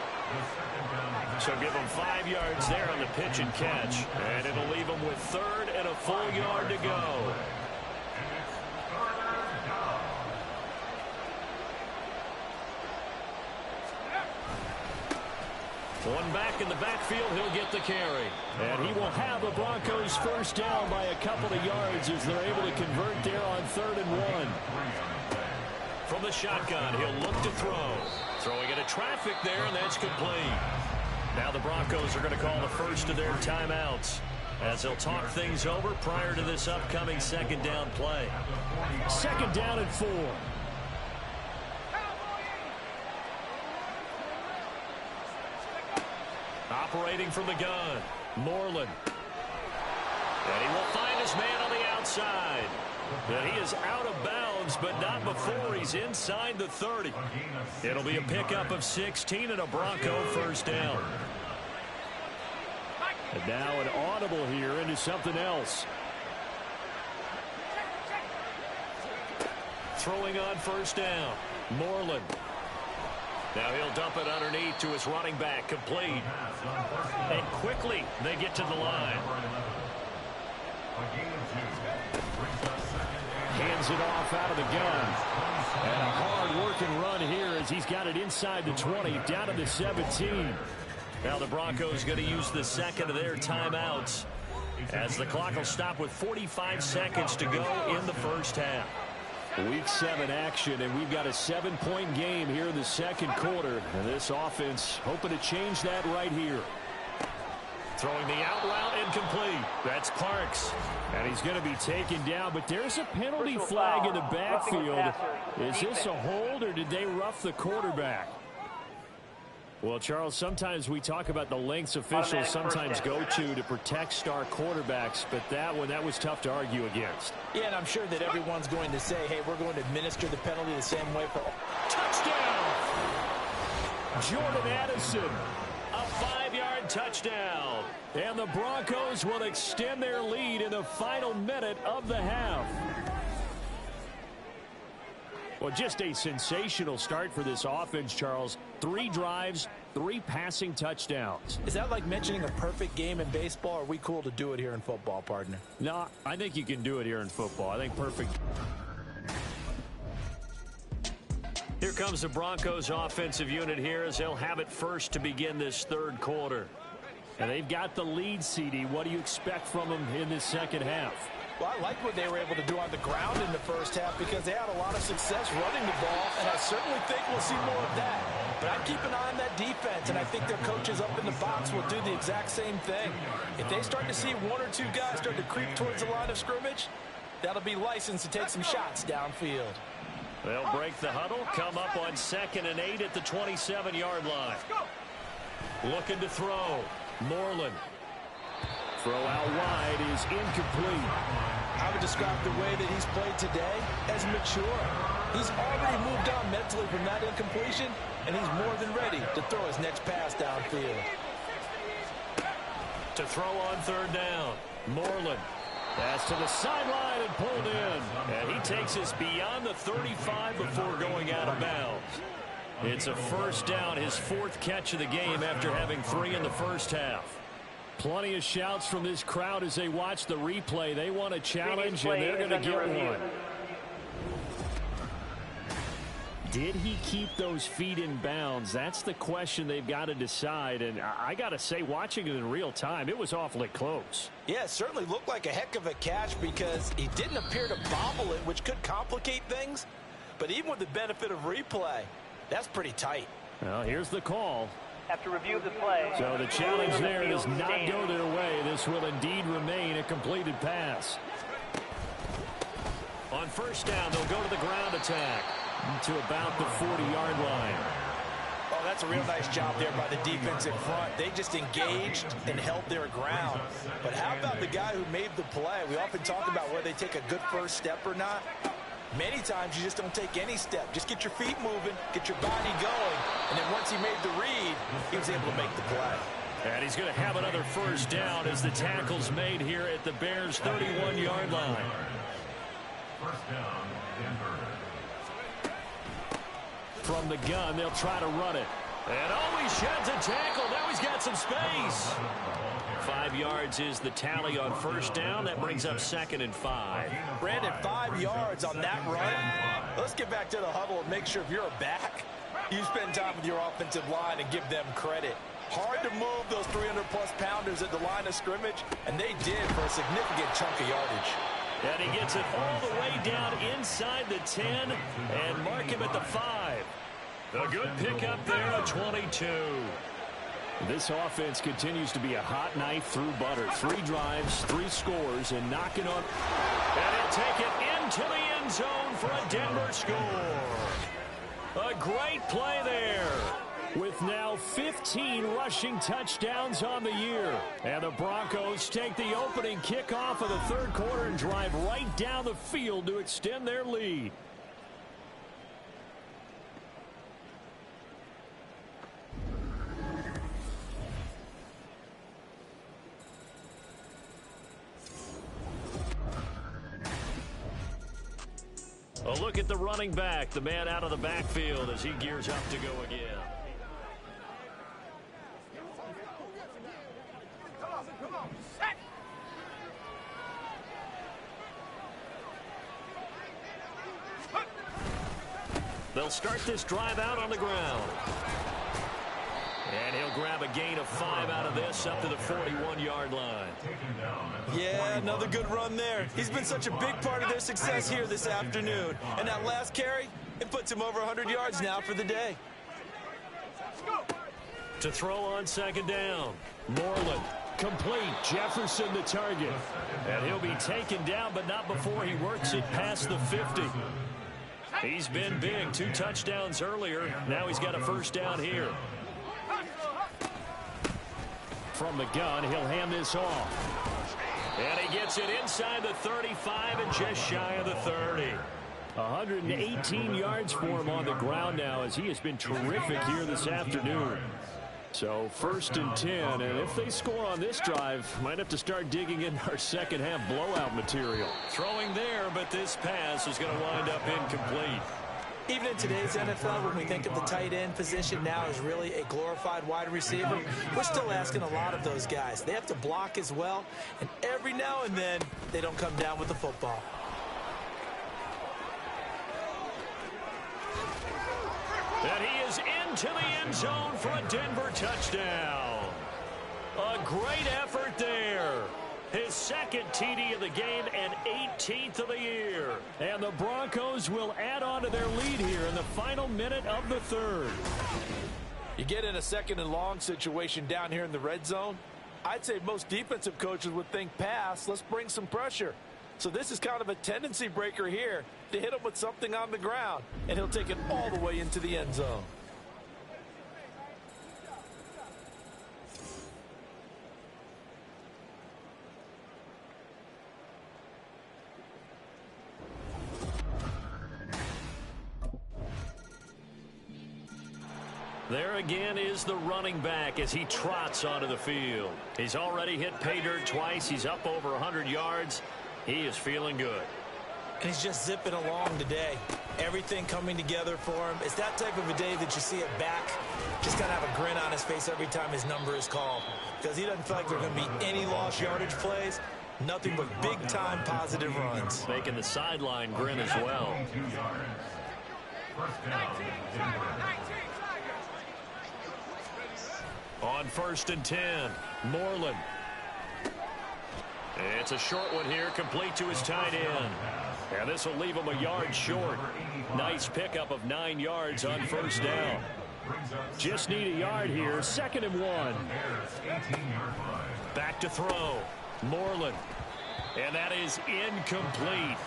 So give them 5 yards there on the pitch and catch. And it'll leave them with 3rd and a full yard to go. One back in the backfield, he'll get the carry. And he will have the Broncos 1st down by a couple of yards as they're able to convert there on 3rd and 1. From the shotgun, he'll look to throw. Throwing into traffic there, and that's complete. Now the Broncos are going to call the first of their timeouts as they'll talk things over prior to this upcoming 2nd down play. 2nd down and 4. Operating from the gun, Moreland. And he will find his man on the outside. And he is out of bounds, but not before he's inside the 30. It'll be a pickup of 16 and a Bronco 1st down. And now an audible here into something else. Throwing on 1st down, Moreland. Now he'll dump it underneath to his running back, complete. And quickly they get to the line. Hands it off out of the gun. And a hard-working run here as he's got it inside the 20, down to the 17. Now the Broncos going to use the 2nd of their timeouts as the clock will stop with 45 seconds to go in the 1st half. Week 7 action, and we've got a 7-point game here in the 2nd quarter. And this offense hoping to change that right here. Throwing the out route incomplete. That's Parks. And he's going to be taken down, but there's a penalty flag in the backfield. Is this a hold, or did they rough the quarterback? Well, Charles, sometimes we talk about the lengths officials sometimes go to protect star quarterbacks, but that was tough to argue against. Yeah, and I'm sure that everyone's going to say, hey, we're going to administer the penalty the same way for... Touchdown! Jordan Addison, a 5-yard touchdown. And the Broncos will extend their lead in the final minute of the half. Well, just a sensational start for this offense, Charles. 3 drives, 3 passing touchdowns. Is that like mentioning a perfect game in baseball, or are we cool to do it here in football, partner? No, I think you can do it here in football. I think perfect. Here comes the Broncos offensive unit here as they'll have it first to begin this third quarter. And they've got the lead, CD. What do you expect from them in this second half? Well, I like what they were able to do on the ground in the first half because they had a lot of success running the ball, and I certainly think we'll see more of that. But I'd keep an eye on that defense, and I think their coaches up in the box will do the exact same thing. If they start to see 1 or 2 guys start to creep towards the line of scrimmage, that'll be licensed to take some shots downfield. They'll break the huddle, come up on 2nd and 8 at the 27-yard line. Looking to throw. Moreland. Throw out wide is incomplete. I would describe the way that he's played today as mature. He's already moved on mentally from that incompletion, and he's more than ready to throw his next pass downfield. To throw on 3rd down. Moreland. Pass to the sideline and pulled in. And he takes us beyond the 35 before going out of bounds. It's a 1st down, his 4th catch of the game after having 3 in the first half. Plenty of shouts from this crowd as they watch the replay. They want a challenge, and they're going to get one. Did he keep those feet in bounds? That's the question they've got to decide. And I got to say, watching it in real time, it was awfully close. Yeah, it certainly looked like a heck of a catch because he didn't appear to bobble it, which could complicate things. But even with the benefit of replay, that's pretty tight. Well, here's the call. Have to review the play. So the challenge there does not go their way. This will indeed remain a completed pass. On 1st down, they'll go to the ground attack to about the 40-yard line. Oh, that's a real nice job there by the defense in front. They just engaged and held their ground. But how about the guy who made the play? We often talk about whether they take a good first step or not. Many times you just don't take any step. Just get your feet moving, get your body going, and then once he made the read, he was able to make the play. And he's going to have another 1st down as the tackle's made here at the Bears' 31-yard line. 1st down, Denver. From the gun, they'll try to run it. And he sheds a tackle. Now he's got some space. 5 yards is the tally on 1st down. That brings up 2nd and 5. Brandon, 5 yards on that run. Let's get back to the huddle and make sure if you're a back, you spend time with your offensive line and give them credit. Hard to move those 300-plus pounders at the line of scrimmage, and they did for a significant chunk of yardage. And he gets it all the way down inside the 10 and mark him at the 5. A good pickup there, a 22. This offense continues to be a hot knife through butter. 3 drives, 3 scores, and knocking on. And he'll take it into the end zone for a Denver score. A great play there. With now 15 rushing touchdowns on the year. And the Broncos take the opening kickoff of the 3rd quarter and drive right down the field to extend their lead. A look at the running back, the man out of the backfield as he gears up to go again. They'll start this drive out on the ground. And he'll grab a gain of 5 out of this up to the 41-yard line. Yeah, another good run there. He's been such a big part of their success here this afternoon. And that last carry, it puts him over 100 yards now for the day. To throw on 2nd down. Moreland complete. Jefferson the target. And he'll be taken down, but not before he works it past the 50. He's been big. 2 touchdowns earlier. Now he's got a first down here. From the gun, he'll hand this off. And he gets it inside the 35 and just shy of the 30. 118 yards for him on the ground now, as he has been terrific here this afternoon. So 1st and 10, and if they score on this drive, might have to start digging in our second half blowout material. Throwing there, but this pass is going to wind up incomplete. Even in today's NFL, when we think of the tight end position now as really a glorified wide receiver, we're still asking a lot of those guys. They have to block as well, and every now and then they don't come down with the football. And he is into the end zone for a Denver touchdown. A great effort there. His second TD of the game and 18th of the year. And the Broncos will add on to their lead here in the final minute of the 3rd. You get in a 2nd and long situation down here in the red zone. I'd say most defensive coaches would think pass. Let's bring some pressure. So this is kind of a tendency breaker here to hit him with something on the ground. And he'll take it all the way into the end zone. There again is the running back as he trots onto the field. He's already hit pay dirt twice. He's up over 100 yards. He is feeling good. And he's just zipping along today. Everything coming together for him. It's that type of a day that you see it back. Just got to have a grin on his face every time his number is called. Because he doesn't feel like there are going to be any lost yardage plays. Nothing but big-time positive runs. Making the sideline grin as well. On 1st and 10, Moreland. It's a short one here, complete to his tight end. And this will leave him a yard short. Nice pickup of 9 yards on 1st down. Just need a yard here, 2nd and 1. Back to throw, Moreland. And that is incomplete.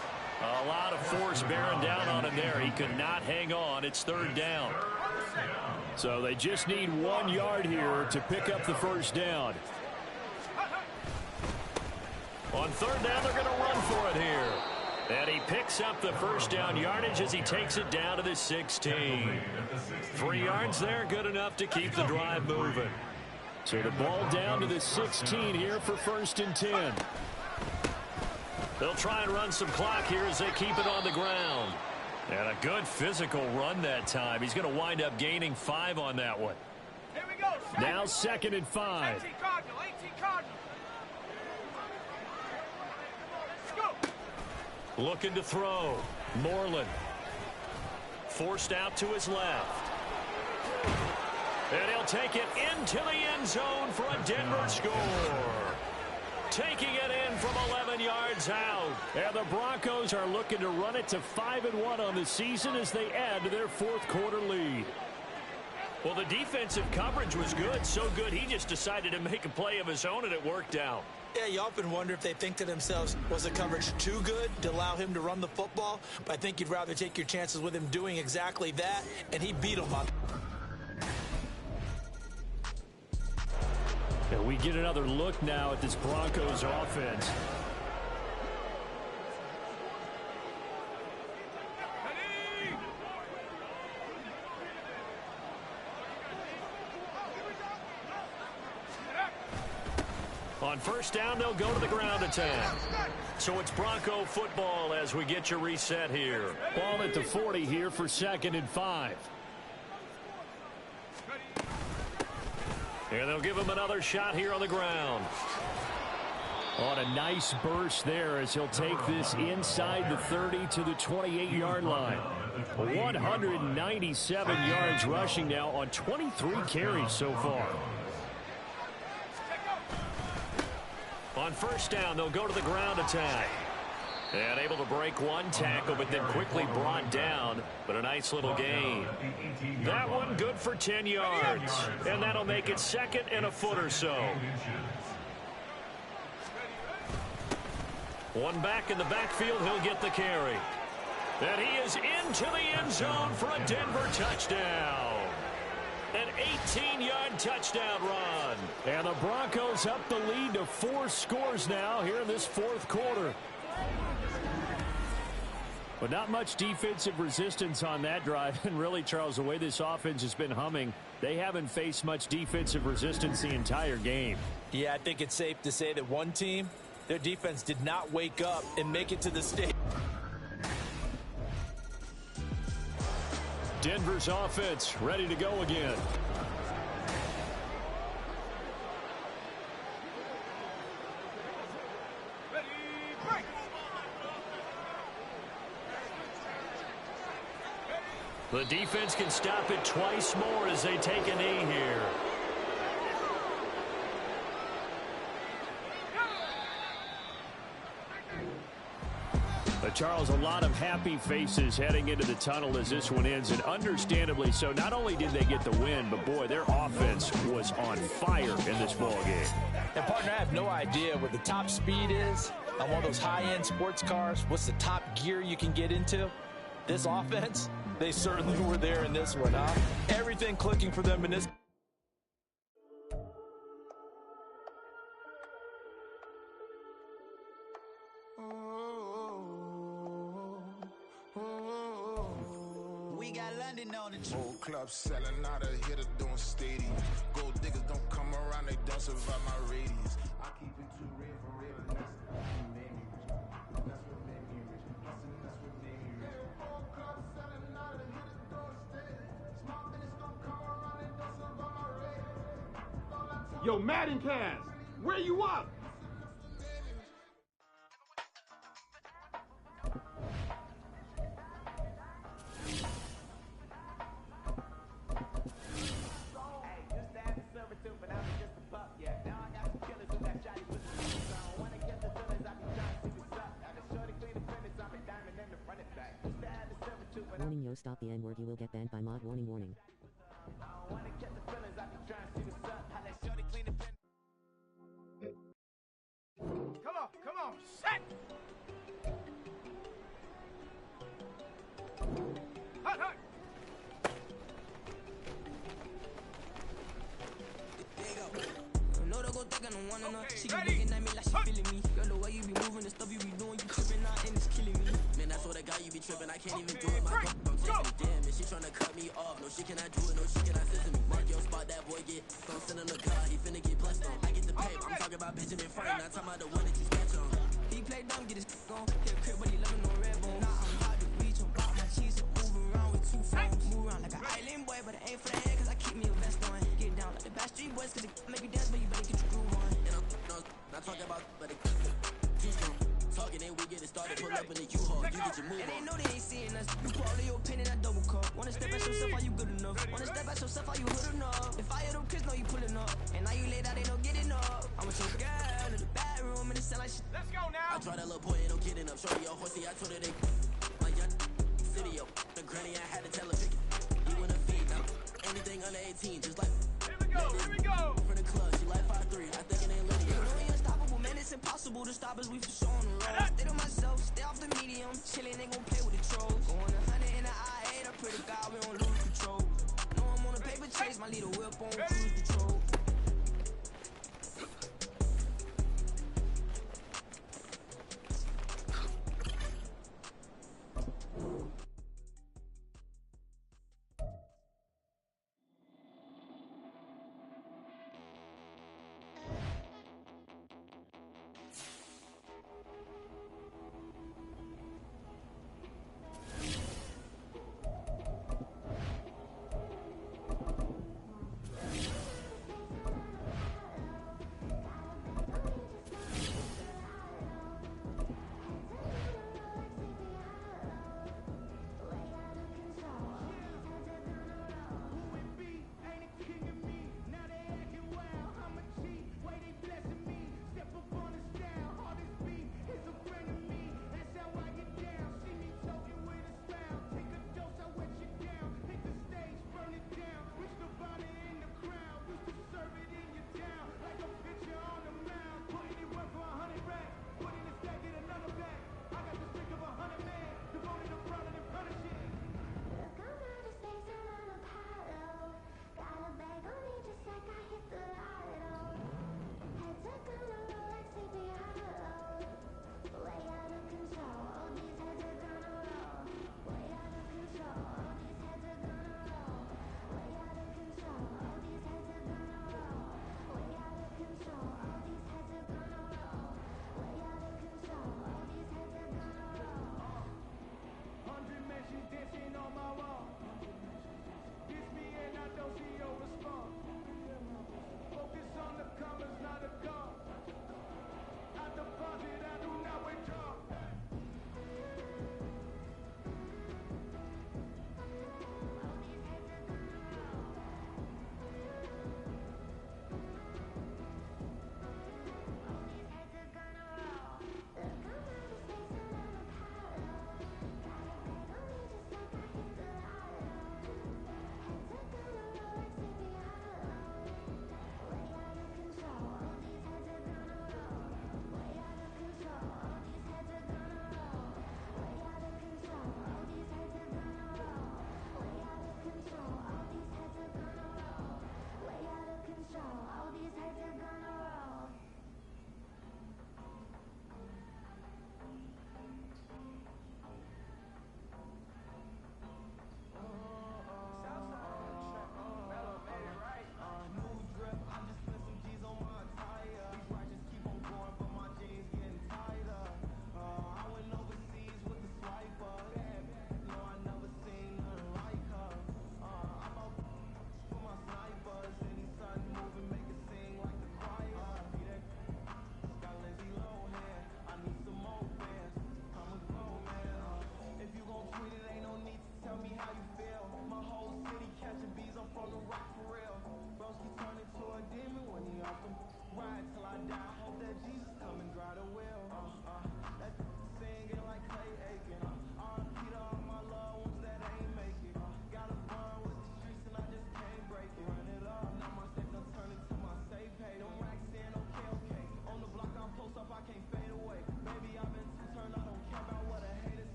A lot of force bearing down on him there. He could not hang on. It's 3rd down. So they just need 1 yard here to pick up the 1st down. On 3rd down, they're going to run for it here. And he picks up the 1st down yardage as he takes it down to the 16. 3 yards there, good enough to keep the drive moving. So the ball down to the 16 here for 1st and 10. They'll try and run some clock here as they keep it on the ground. And a good physical run that time. He's going to wind up gaining 5 on that one. Here we go. Now 2nd and 5. 18 Cardinal, 18 Cardinal. Let's go. Looking to throw. Moreland. Forced out to his left. And he'll take it into the end zone for a Denver score. Taking it in from 11 yards out. And the Broncos are looking to run it to 5-1 on the season as they add to their 4th quarter lead. Well, the defensive coverage was good. So good, he just decided to make a play of his own, and it worked out. Yeah, you often wonder if they think to themselves, was the coverage too good to allow him to run the football? But I think you'd rather take your chances with him doing exactly that, and he beat him on. And we get another look now at this Broncos offense. On 1st down, they'll go to the ground attack. So it's Bronco football as we get you reset here. Ball at the 40 here for 2nd and 5. And they'll give him another shot here on the ground. On a nice burst there as he'll take this inside the 30 to the 28-yard line. 197 yards rushing now on 23 carries so far. On 1st down, they'll go to the ground attack. And able to break one tackle, but then quickly brought down. But a nice little gain. That one good for 10 yards. And that'll make it 2nd and a foot or so. One back in the backfield. He'll get the carry. And he is into the end zone for a Denver touchdown. An 18-yard touchdown run. And the Broncos up the lead to 4 scores now here in this fourth quarter. But not much defensive resistance on that drive. And really, Charles, the way this offense has been humming, they haven't faced much defensive resistance the entire game. Yeah, I think it's safe to say that one team, their defense did not wake up and make it to the stage. Denver's offense ready to go again. The defense can stop it twice more as they take a knee here. But Charles, a lot of happy faces heading into the tunnel as this one ends, and understandably so. Not only did they get the win, but boy, their offense was on fire in this ball game. And partner, I have no idea what the top speed is on one of those high-end sports cars. What's the top gear you can get into? This offense, they certainly were there in this one, huh? Everything clicking for them in this. We got London on the trip. Whole club selling out of here to doing stadiums. Gold diggers don't come around, they don't survive my radius. I keep it too real for real, and that's what made me rich. That's what made me rich. That's what made me rich. Whole club selling out of here to doing stadiums. Small business don't come around, they don't survive my radius. Yo, Madden Cast, where you up? Warning, yo, stop the N-word, you will get banned by mod. Warning, warning. Come on, set! Hut, hut! She be looking at me like she feeling me. Girl, the way you be moving, the stuff you be doing, you tripping out and it's killing me. Man, that's what I got, you be tripping, I can't even do it. My don't take me, damn, and she tryna cut me off. No, she cannot do it, no, she cannot sit to me. Mark your spot, that boy get. Don't send him the car, he finna get blessed on. I get the paper, I'm talking about Benjamin Franklin, not talking about the one that you sketch on. He play dumb, get his on. Get crib, but he loving no red bone. Nah, I'm hard to reach, I'm pop my cheese, move around with 2 phones. Move around like an island boy, but it ain't for the head, cause I keep me a vest on. Get down like the Backstreet Boys, cause it make you dance, but you better get your groove on. And I'm not talking about, but it too strong. Talking, then we get it started, pull up in the U-Haul, you get your move on. And they know they ain't seeing us. You put all of your pen in that double cup. Wanna step at yourself, are you good enough? Wanna step at yourself, are you hood enough? If I hear them kids, know you pulling up. And now you laid out, they don't get enough. I'm with your girl in the bedroom, and it sound like shit. Let's go now! I tried that little boy, ain't no getting up. Shorty, your horsey, I told her they my young city, yo. The granny, I had to tell her, pick it. You wanna feed now. Anything under 18, just like. Here we go! For the club, she like 5'3", I think it ain't linear. We unstoppable, man, it's impossible to stop us, we for sure on the road. Stay to myself, stay off the medium, chillin', ain't gon' play with the trolls. Going 100 in the I-8, I pray to God we don't lose control. Know I'm on a paper chase, my little whip on cruise control.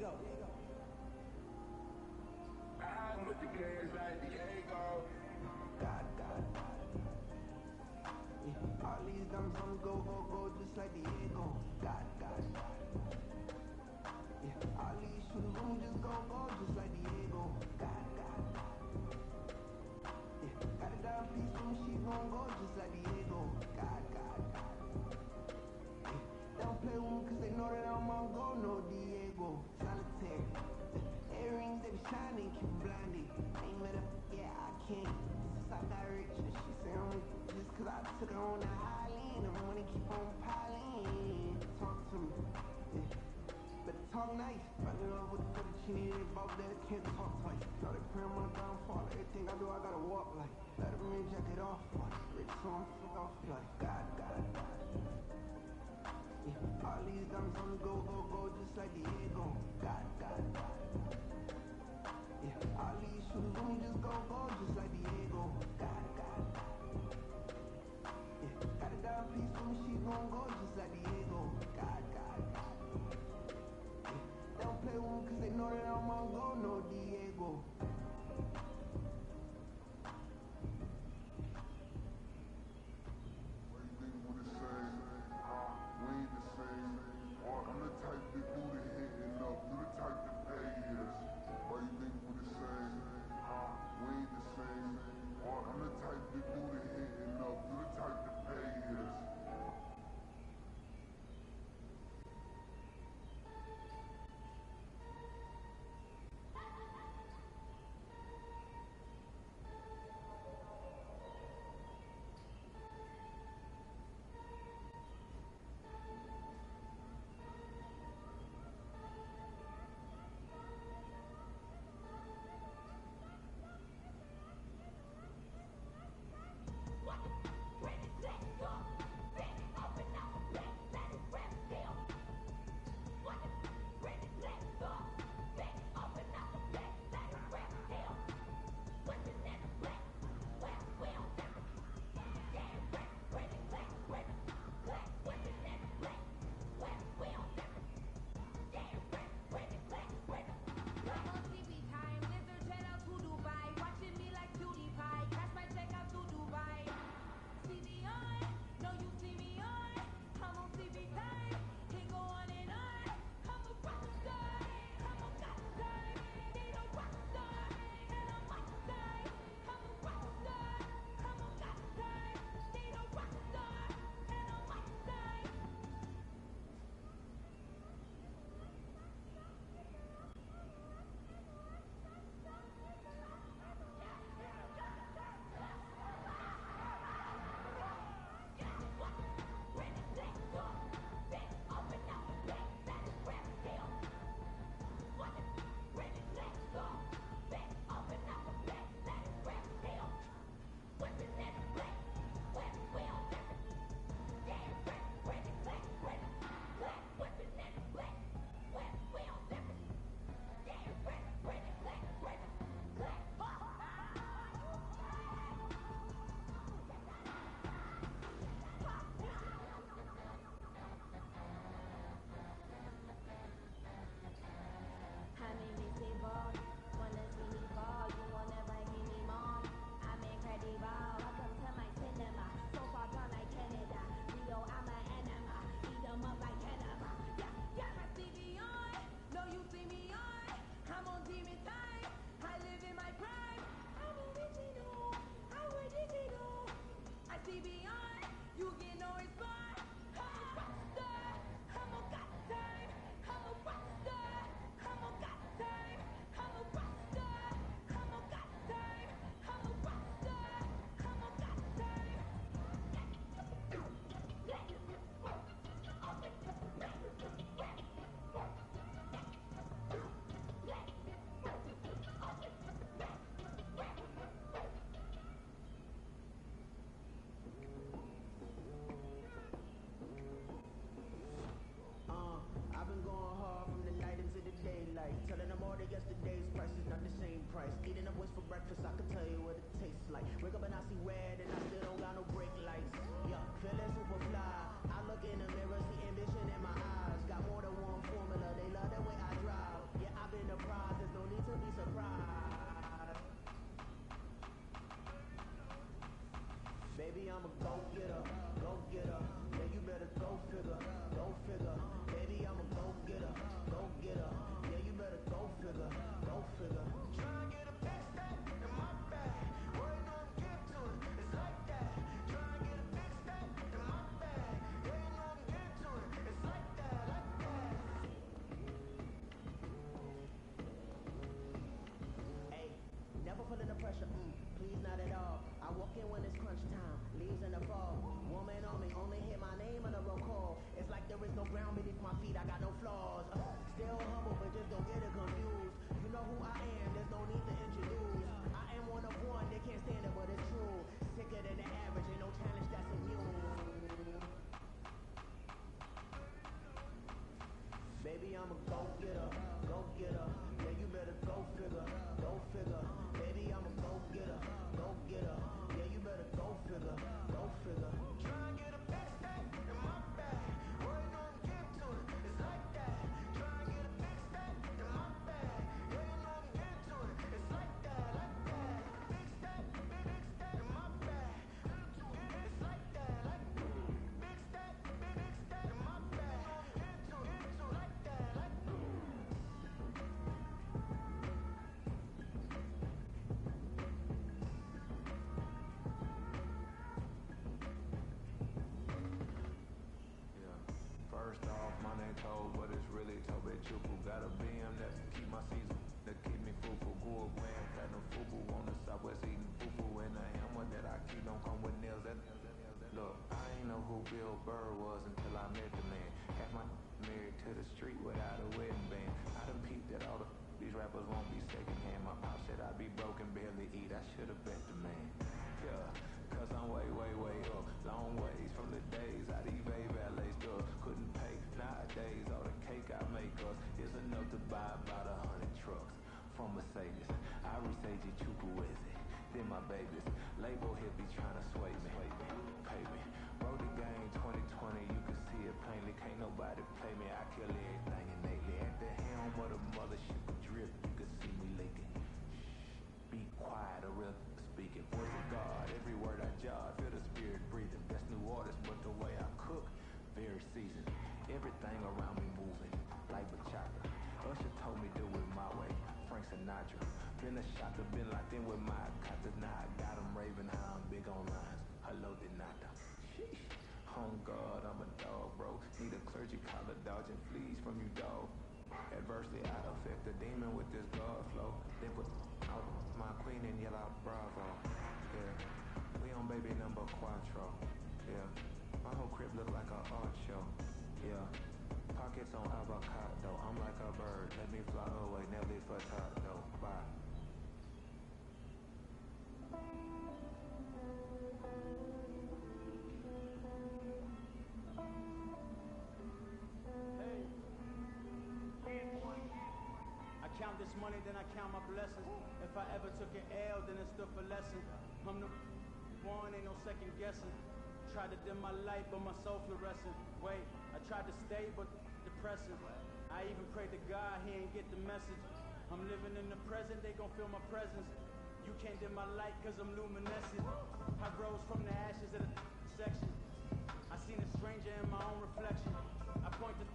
Diego. I'm with the kids like Diego. God. Yeah, all these dummies on the go, just like Diego. God. Yeah, all these shooters on just go, just like Diego. God. Yeah, got a dime piece from she gon' go just like Diego. God. Yeah, they don't play with me cause they know that I'm on go, no Diego. Solitaire. Earrings, they be shining, keep blinded. Ain't met up, yeah, I can't. Since I got rich, she say I'm just cause I took her on the island. And money keep on piling. Talk to me, yeah. Better talk nice. Fell in love with the fettuccine, they both that can't talk twice. Know they pray on my downfall. Everything I do, I gotta walk like. Let them in, jacket off. Rich on, fuck off like. God. Yeah, all these dummies on the go, just like Diego. God. Yeah, all these shooters on just go, just like Diego. God. Yeah, got a dime piece from me, she gon' go just like Diego. God. Yeah, they don't play with me cause they know that I'm on go, no Diego. I'm the type to do the hitting up, you the type to pay haters. Why you think we the same? We ain't the same. I'm the type to do the hitting up, you the type to pay haters. Yesterday's price is not the same price. Eating up what's for breakfast, I can tell you what it tastes like. Wake up and I see red and I still don't got no brake lights. Yeah, feeling super fly. I look in the mirror, see ambition in my eyes. Got more than one formula, they love the way I drive. I'm a go-getter, go-getter. Yeah, you better go figure, go figure. Baby, I'm a go-getter, go-getter. Yeah, you better go figure, go figure. Tryna get a big stack in my bag. Boy, you know I'm get to it, it's like that. Tryna get a big stack in my bag. Yeah, you know I'm get to it, it's like that, like that. Hey, never feeling the pressure, please not at all. I walk in when it's crunch time, leaves in the fall. Woman on me, only hear my name on the roll call. It's like there is no ground beneath my feet, I got no flaws. Still humble, but just don't get it confused. You know who I am, there's no need to introduce. I am one of one, they can't stand it, but it's true. Sicker than the average, ain't no challenge that's immune. Baby, I'm a go-getter, go-getter. Yeah, you better go figure, go figure. Baby, I'm a go-getter, go-getter. Yeah, you better go figure, go figure. Tryna get a big stack in my bag. Boy, you know I'm get to it, it's like that. Tryna get a big stack in my bag. Yeah, you know I'm get to it, it's like that, like that. Big stack in my bag. It's like that, like big stack in my bag. Into it, like that, like. First off, my name Toad, but it's really Tobe Chupu. Got a BM that keep my season, that keep me fufu. Grew up wearing platinum fufu on the southwest eating fufu. And the hammer that I keep don't come with nails. Look, I ain't know who Bill Burr was until I met the man. Half my married to the street without a wedding band. I done peeped that all these rappers won't be secondhand. My pop said I'd be broken, barely eat. I should have bet the man. Yeah, cause I'm way, way, way up. Long ways from the days I'd eBay valet stuff. Couldn't pay nowadays. All the cake I make us is enough to buy about 100 trucks from Mercedes. I resage Chukwueze, then my babies. Label hippie trying to sway me, pay me. Wrote the game 2020, you can see it plainly. Can't nobody play me. I kill everything innately. At the helm of the mothership drip, you can see me leaking. Shh, be quiet, a real speaking. Voice of God, every word I jot, feel the spirit breathing. Best new artist, but the way I cook, very seasoned. Everything around me moving, like bachata. Usher told me do it my way, Frank Sinatra. Been a shot, been locked in with my coppers. Now I got them raving how I'm big on lines. Hello, Denata. Sheesh. Home God, I'm a dog, bro. Need a clergy collar, dodging fleas from you, dog. Adversity, I affect the demon with this God flow. Then put out my queen and yell out bravo. Yeah, we on baby number quattro. Yeah, my whole crib look like an art show. Yeah, pockets on avocado. I'm like a bird, let me fly away, Nelly Furtado. Bye. I count this money, then I count my blessings. If I ever took an L, then it stood for lesson. I'm the one, ain't no second guessing. Tried to dim my light, but my soul fluorescent. Wait, I tried to stay, but depressing. I even prayed to God, he ain't get the message. I'm living in the present, they gon' feel my presence. You can't dim my light, cause I'm luminescent. I rose from the ashes of the section. I seen a stranger in my own reflection. I point to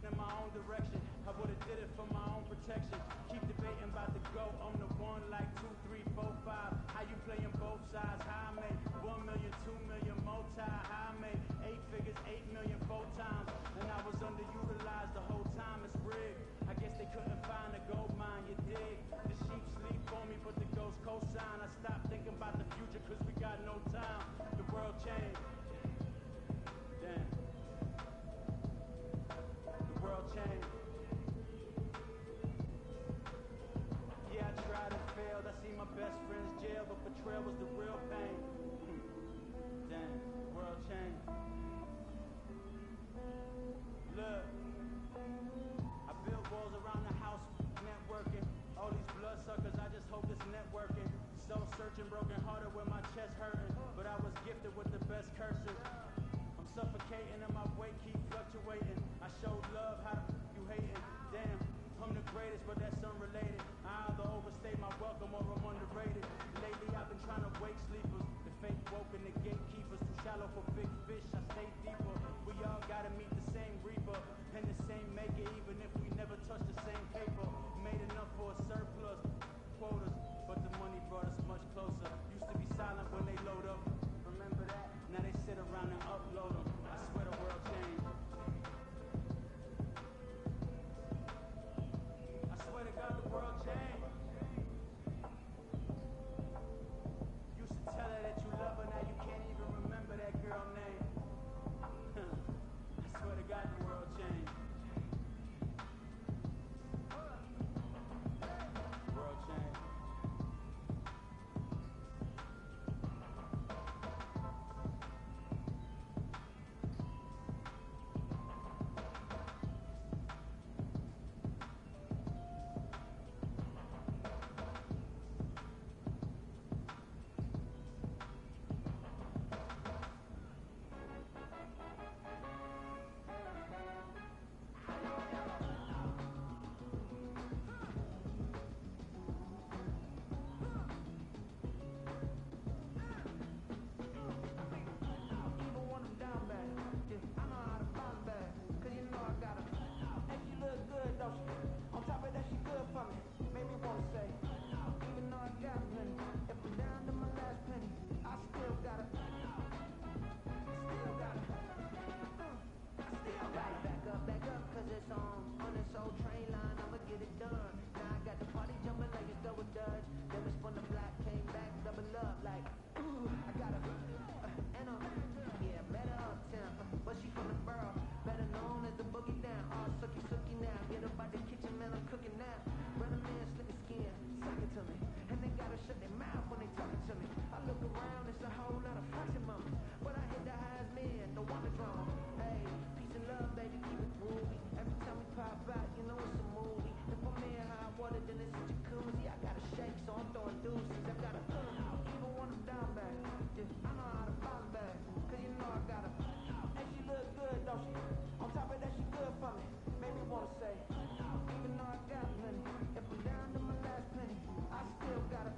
in my own direction. I would've did it for my own protection. Keep debating about the go. I'm the one like 2, 3, 4, 5. How you playing both sides? How I made 1 million, 2 million, multi. How I made 8 figures, 8 million, 4 times. And I was underutilized the whole time. It's rigged. I guess they couldn't find a gold mine. You dig? The sheep sleep on me, but the ghost cosign. I stopped thinking about the future, cause we got no time. The world changed. Damn. The world changed. Yeah, I tried and failed. I see my best friends jail, but betrayal was the real pain. Damn, the world changed. Look, I built walls around the house, networking. All these bloodsuckers, I just hope it's networking. Soul searching, broken hearted with my chest hurting. But I was gifted with the best curses. I'm suffocating and my weight keep fluctuating. I showed love, how you hating? Damn, I'm the greatest, but that's unrelated. I either overstay my welcome or I'm underrated. Lately I've been trying to wake sleepers, the fake woke and the gatekeepers. water, then it's a jacuzzi. I got a shake, so I'm throwing deuces. I got a even when I'm down bad. Yeah, I know how to bounce back, cause you know I got a. And she look good, don't she? On top of that, she good for me. Made me wanna say, even though I got plenty, if I'm down to my last penny, I still gotta.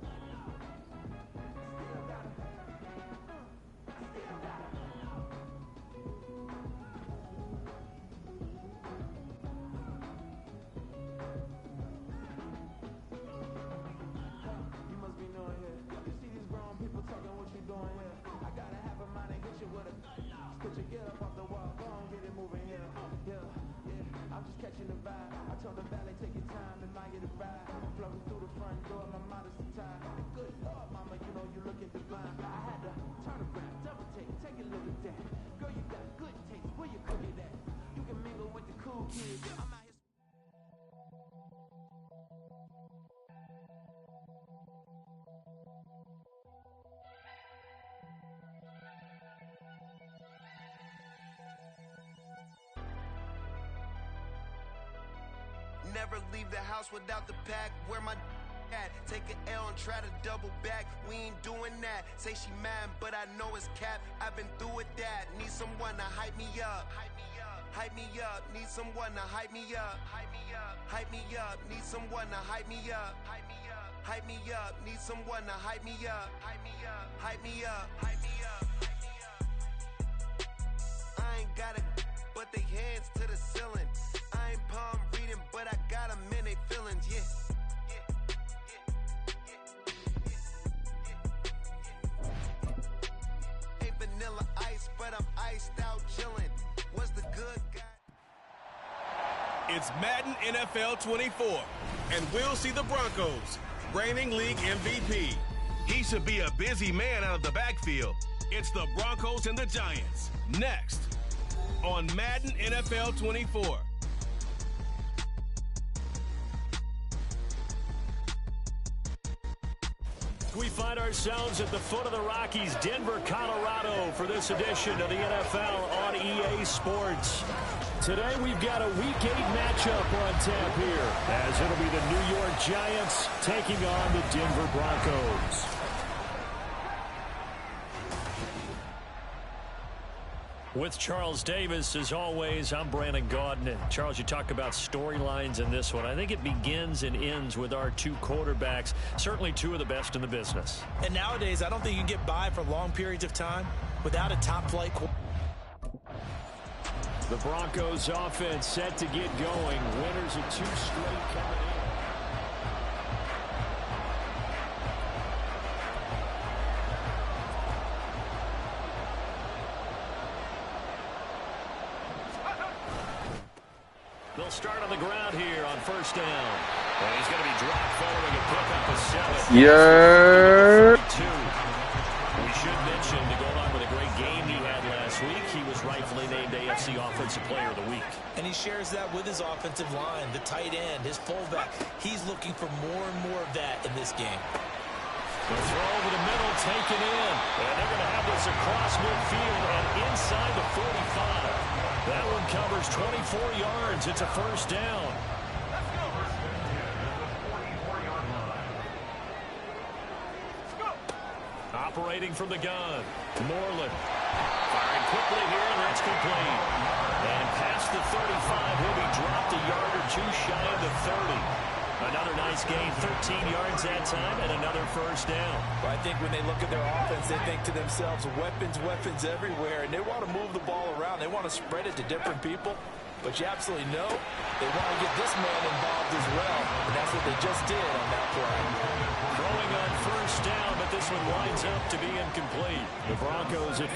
Still gotta. Still gotta. You must be knowing here. You see these grown people talking what you doing here. I gotta have a mind and hit you with a. Put your get up off the wall, go on, get it moving here. Yeah, yeah, I'm just catching the vibe. I told the valet, take your time, admire the ride. Floating through the front door, my modest tie. Good Lord, mama, you know you looking divine. I had to turn around, double take a look at that. Girl, you got good taste, where you cook it at? You can mingle with the cool kids. I'm out here. Never leave the house without the pack. Where my at? Take an L and try to double back. We ain't doing that. Say she mad, but I know it's cap. I've been through with that. Need someone to hype me up. Hype me up. Hype me up. Need someone to hype me up. Hype me up. Hype me up. Need someone to hype me up. Hype me up. Hype me up. Need someone to hype me up. Hype me up. Hype me up. Hype me up. Hype me up. I ain't got it, but they hands to the ceiling. I ain't palm reading, but I got them in they feelings, yeah. Ain't vanilla ice, but I'm iced out chillin'. What's the good guy? It's Madden NFL 24, and we'll see the Broncos, reigning league MVP. He should be a busy man out of the backfield. It's the Broncos and the Giants. Next on Madden NFL 24. We find ourselves at the foot of the Rockies, Denver, Colorado, for this edition of the NFL on EA Sports. Today we've got a Week 8 matchup on tap here, as it'll be the New York Giants taking on the Denver Broncos. With Charles Davis, as always, I'm Brandon Gaudin. And Charles, you talk about storylines in this one. I think it begins and ends with our two quarterbacks, certainly two of the best in the business. And nowadays, I don't think you can get by for long periods of time without a top-flight quarterback. The Broncos offense set to get going. Winners of 2 straight coming in. They'll start on the ground here on first down. And he's going to be dropped following a pickup of 7. Yeah. We should mention, to go along with a great game he had last week, he was rightfully named AFC Offensive Player of the Week. And he shares that with his offensive line, the tight end, his fullback. He's looking for more and more of that in this game. The throw over the middle, taken in. And they're going to have this across midfield and inside the 45. That one covers 24 yards. It's a first down. Operating from the gun, Moreland. Firing quickly here, and that's complete. And past the 35, he'll be dropped a yard or two shy of the 30. Another nice gain, 13 yards that time, and another first down. But I think when they look at their offense, they think to themselves, weapons, weapons everywhere, and they want to move the ball around. They want to spread it to different people. But you absolutely know they want to get this man involved as well, and that's what they just did on that play. Throwing on first down, but this one winds up to be incomplete. The Broncos at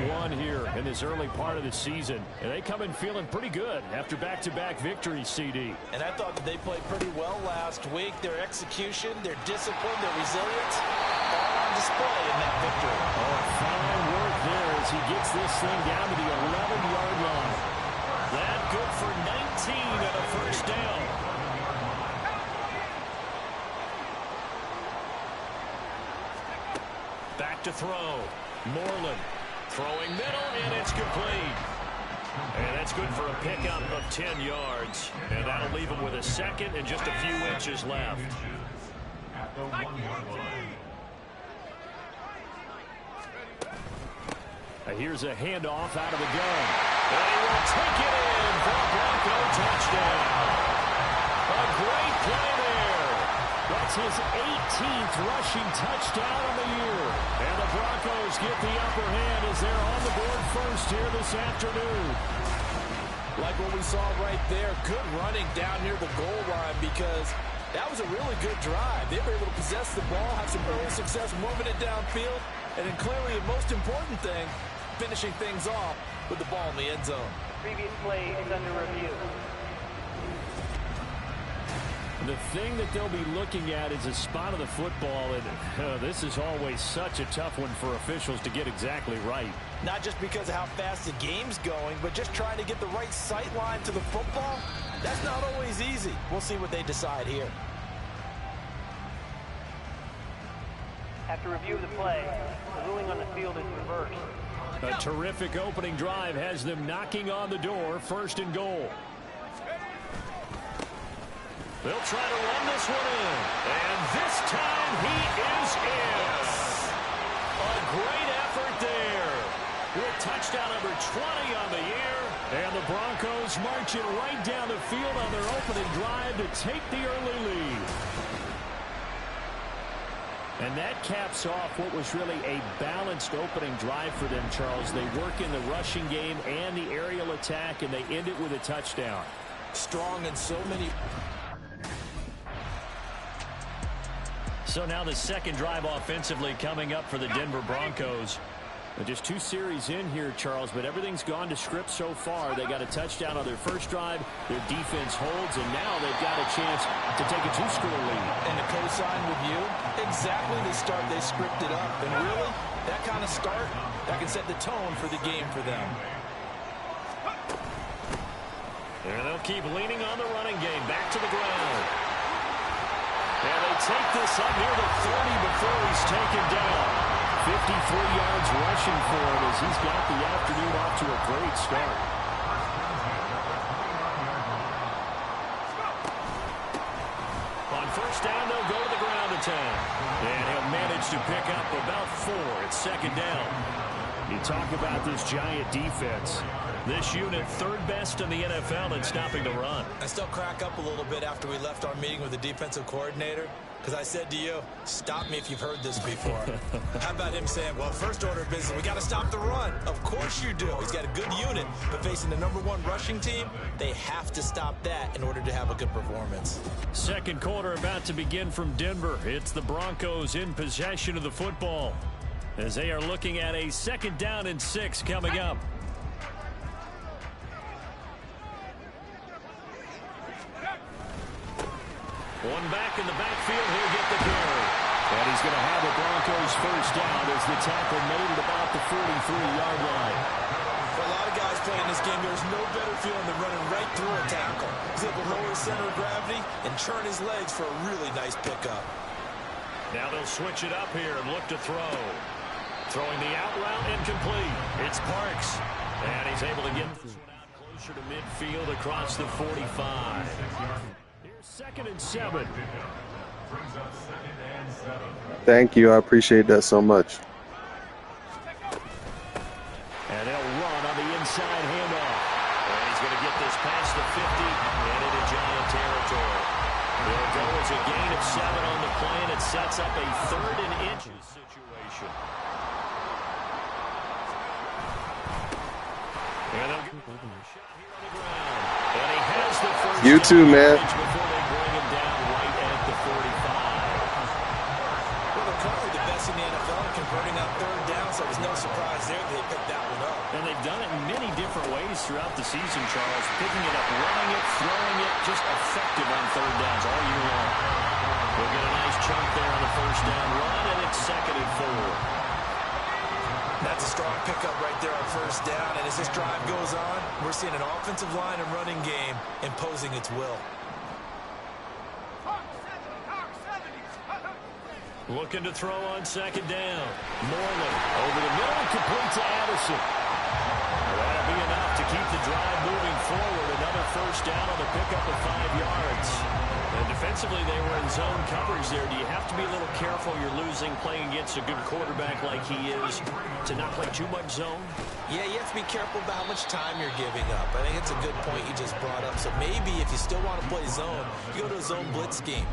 5-1 here in this early part of the season, and they come in feeling pretty good after back-to-back victories, CD. And I thought that they played pretty well last week. Their execution, their discipline, their resilience, all on display in that victory. Oh, fine work there as he gets this thing down to the 11-yard line. That good for 19 and a first down. Back to throw. Moreland throwing middle, and it's complete. And that's good for a pickup of 10 yards. And that'll leave him with a second and just a few inches left. At the 1-yard line. Here's a handoff out of the gun. And he will take it in for a Bronco touchdown. A great play there. That's his 18th rushing touchdown of the year. And the Broncos get the upper hand as they're on the board first here this afternoon. Like what we saw right there, good running down near the goal line because that was a really good drive. They were able to possess the ball, have some early success moving it downfield, and then clearly the most important thing, finishing things off with the ball in the end zone. Previous play is under review. The thing that they'll be looking at is a spot of the football, and this is always such a tough one for officials to get exactly right. Not just because of how fast the game's going, but just trying to get the right sight line to the football. That's not always easy. We'll see what they decide here. After review of the play, the ruling on the field is reversed. A terrific opening drive has them knocking on the door, first and goal. They'll try to run this one in. And this time he is in. A great effort there. With touchdown number 20 on the year. And the Broncos marching right down the field on their opening drive to take the early lead. And that caps off what was really a balanced opening drive for them, Charles. They work in the rushing game and the aerial attack, and they end it with a touchdown. Strong in so many... So now the second drive offensively coming up for the Denver Broncos. Just 2 series in here, Charles, but everything's gone to script so far. They got a touchdown on their first drive. Their defense holds, and now they've got a chance to take a 2-score lead. And the co-sign with you, exactly the start they scripted up. And really, that kind of start, that can set the tone for the game for them. And they'll keep leaning on the running game. Back to the ground. And they take this up near the 30 before he's taken down. 53 yards rushing for him as he's got the afternoon off to a great start. On first down, they'll go to the ground attack. And he'll manage to pick up about 4 at second down. You talk about this giant defense. This unit, third best in the NFL in stopping the run. I still crack up a little bit after we left our meeting with the defensive coordinator, because I said to you, stop me if you've heard this before. How about him saying, well, first order of business, we got to stop the run. Of course you do. He's got a good unit, but facing the #1 rushing team, they have to stop that in order to have a good performance. Second quarter about to begin from Denver. It's the Broncos in possession of the football as they are looking at a 2nd down and 6 coming up. One back in the backfield. He'll get the carry. And he's going to have a Broncos first down as the tackle made it about the 43-yard line. For a lot of guys playing this game, there's no better feeling than running right through a tackle. He's able to lower his center of gravity and churn his legs for a really nice pickup. Now they'll switch it up here and look to throw. Throwing the out route incomplete. It's Parks. And he's able to get this one out closer to midfield across the 45. Here's 2nd and 7. Thank you. I appreciate that so much. And they'll run on the inside handoff. And he's going to get this past the 50 and into Giant territory. They'll go as a gain of 7 on the play, and it sets up a 3rd and inches situation. And they'll get a shot here on the ground. And he has the first. You too, man. Before they bring him down right at the 45. Well, they're currently the best in the NFL in converting on 3rd down, so it's no surprise there they picked that one up. And they've done it in many different ways throughout the season, Charles. Picking it up, running it, throwing it, just effective on 3rd downs all year long. They'll get a nice chunk there on the first down run, and it's 2nd and 4. That's a strong pickup right there on first down, and as this drive goes on, we're seeing an offensive line and running game imposing its will. Looking to throw on 2nd down. Moreland over the middle, complete to Addison. That'll be enough to keep the drive moving forward. Another first down on the pickup of 5 yards. And defensively, they were in zone coverage there. Do you have to be a little careful? You're losing playing against a good quarterback like he is to not play too much zone? Yeah, you have to be careful about how much time you're giving up. I think it's a good point you just brought up. So maybe if you still want to play zone, you go to a zone blitz scheme.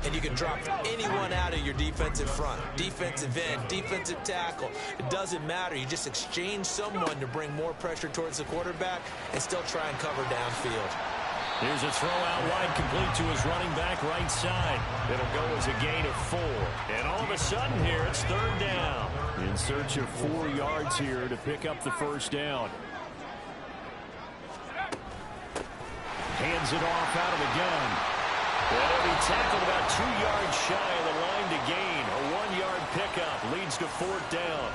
And you can drop anyone out of your defensive front. Defensive end, defensive tackle. It doesn't matter. You just exchange someone to bring more pressure towards the quarterback and still try and cover downfield. Here's a throw out wide, complete to his running back right side. It'll go as a gain of 4. And all of a sudden here, it's 3rd down. In search of 4 yards here to pick up the first down. Hands it off out of the gun. And he'll be tackled about 2 yards shy of the line to gain. A 1-yard pickup leads to 4th down.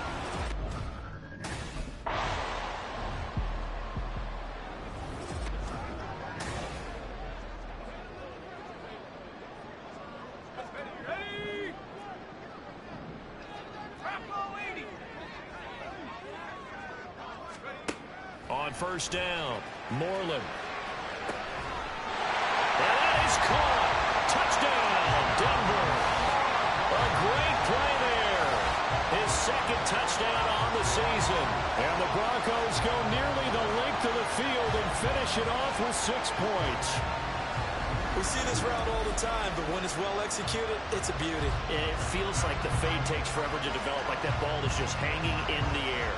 On first down, Moreland. And that is caught. Touchdown, Denver. A great play there. His 2nd touchdown on the season. And the Broncos go nearly the length of the field and finish it off with 6 points. We see this route all the time, but when it's well executed, it's a beauty. It feels like the fade takes forever to develop, like that ball is just hanging in the air.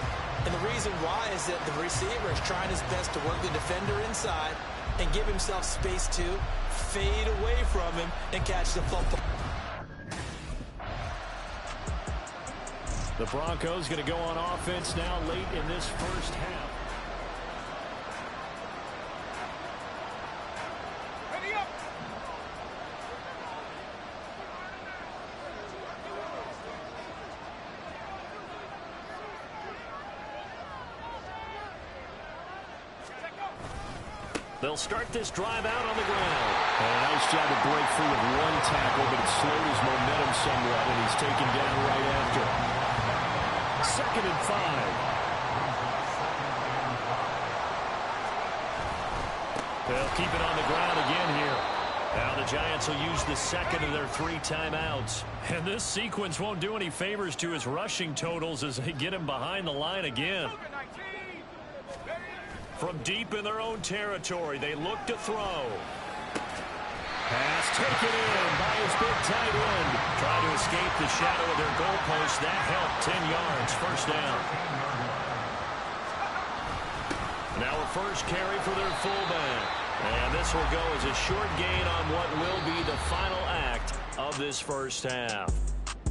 And the reason why is that the receiver is trying his best to work the defender inside and give himself space to fade away from him and catch the football. The Broncos going to go on offense now late in this first half. Ready up! They'll start this drive out on the ground. And a nice job to break free with 1 tackle, but it slowed his momentum somewhat, and he's taken down right after. 2nd and 5. They'll keep it on the ground again here. Now the Giants will use the 2nd of their 3 timeouts. And this sequence won't do any favors to his rushing totals as they get him behind the line again. From deep in their own territory, they look to throw. Pass taken in by his big tight end. Trying to escape the shadow of their goalpost. That helped. 10 yards, first down. Now a first carry for their fullback. And this will go as a short gain on what will be the final act of this first half.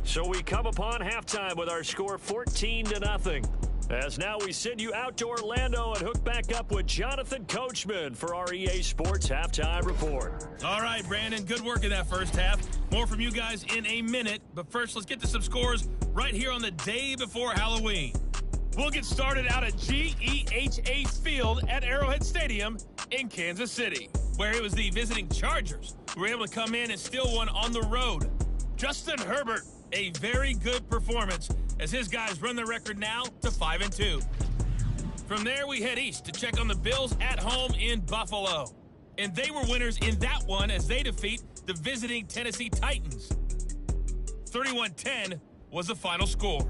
So we come upon halftime with our score 14-0. As now we send you out to Orlando and hook back up with Jonathan Coachman for our EA Sports Halftime Report. All right, Brandon, good work in that first half. More from you guys in a minute. But first, let's get to some scores right here on the day before Halloween. We'll get started out at GEHA Field at Arrowhead Stadium in Kansas City, where it was the visiting Chargers who were able to come in and steal one on the road. Justin Herbert, a very good performance as his guys run the record now to 5-2. From there, we head east to check on the Bills at home in Buffalo. And they were winners in that one as they defeat the visiting Tennessee Titans. 31-10 was the final score.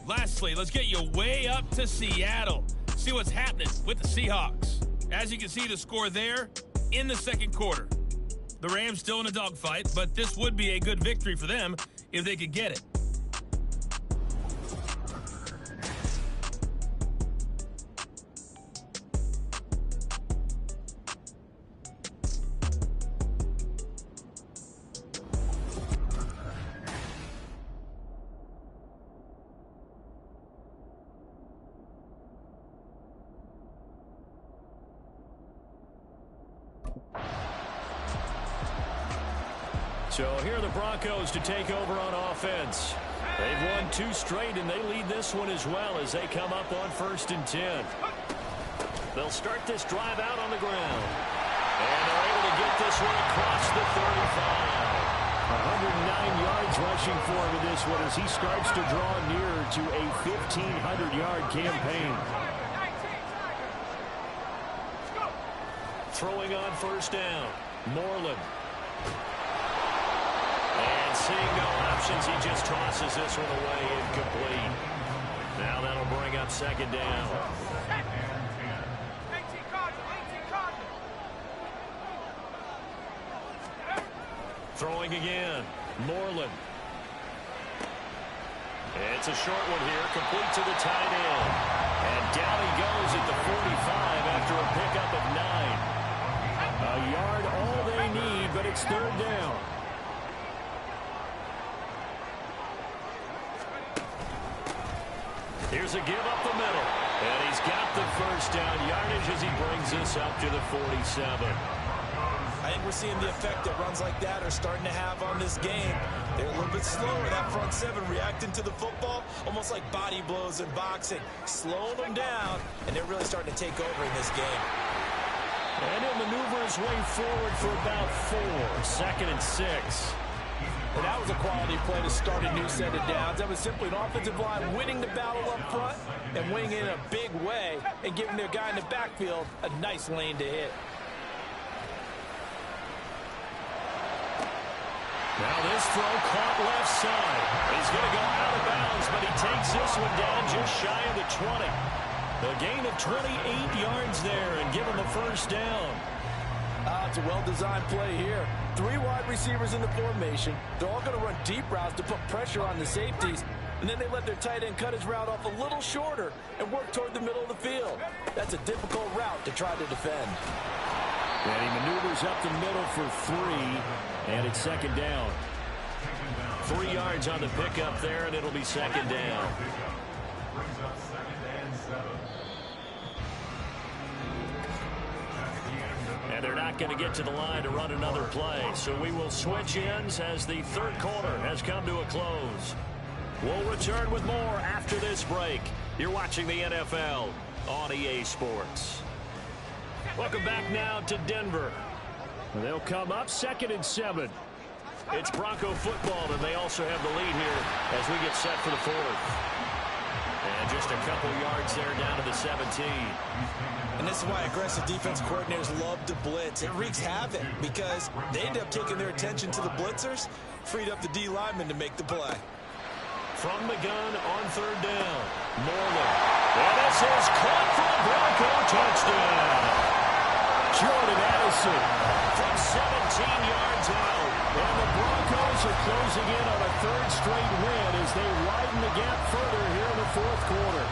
Lastly, let's get you way up to Seattle. See what's happening with the Seahawks. As you can see, the score there in the 2nd quarter. The Rams still in a dogfight, but this would be a good victory for them if they could get it. So here are the Broncos to take over on offense. They've won 2 straight, and they lead this one as well as they come up on 1st and 10. They'll start this drive out on the ground. And they're able to get this one across the 35. 109 yards rushing for him in this one as he starts to draw nearer to a 1,500-yard campaign. Throwing on first down. Moreland. And seeing no options, he just tosses this one away incomplete. Now that'll bring up second down. Throwing again. Moreland. It's a short one here, complete to the tight end. And down he goes at the 45 after a pickup of 9. A yard all they need, but it's third down. Here's a give up the middle. And he's got the first down yardage as he brings this up to the 47. I think we're seeing the effect that runs like that are starting to have on this game. They're a little bit slower, that front seven reacting to the football, almost like body blows in boxing, slowing them down, and they're really starting to take over in this game. And he'll maneuver his way forward for about 4. 2nd and 6. And that was a quality play to start a new set of downs. That was simply an offensive line winning the battle up front and winning it in a big way and giving their guy in the backfield a nice lane to hit. Now this throw caught left side. He's going to go out of bounds, but he takes this one down just shy of the 20. A gain of 28 yards there and give him the first down. It's a well-designed play here. 3 wide receivers in the formation. They're all going to run deep routes to put pressure on the safeties. And then they let their tight end cut his route off a little shorter and work toward the middle of the field. That's a difficult route to try to defend. And he maneuvers up the middle for 3, and it's second down. 3 yards on the pickup there, and it'll be second down. Brings up 2nd and 7. And they're not going to get to the line to run another play, so we will switch ends as the third quarter has come to a close. We'll return with more after this break. You're watching the NFL on EA Sports. Welcome back now to Denver. They'll come up 2nd and 7. It's Bronco football, and they also have the lead here as we get set for the 4th. And just a couple yards there down to the 17. And this is why aggressive defense coordinators love to blitz. It wreaks havoc because they end up taking their attention to the blitzers, freed up the D lineman to make the play. From the gun on third down, Moreland. And this is caught for a Bronco touchdown. Jordan Addison from 17 yards out. And the Broncos are closing in on a 3rd straight win as they widen the gap further here in the 4th quarter.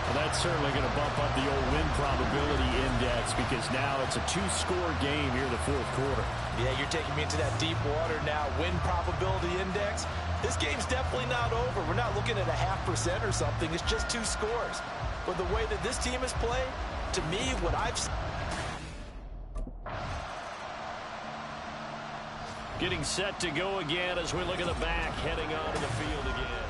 Well, that's certainly going to bump up the old win probability index because now it's a 2-score game here in the 4th quarter. Yeah, you're taking me into that deep water now. Win probability index. This game's definitely not over. We're not looking at a 0.5% or something. It's just 2 scores. But the way that this team has played, to me, what I've seen. Getting set to go again as we look at the back, heading onto the field again.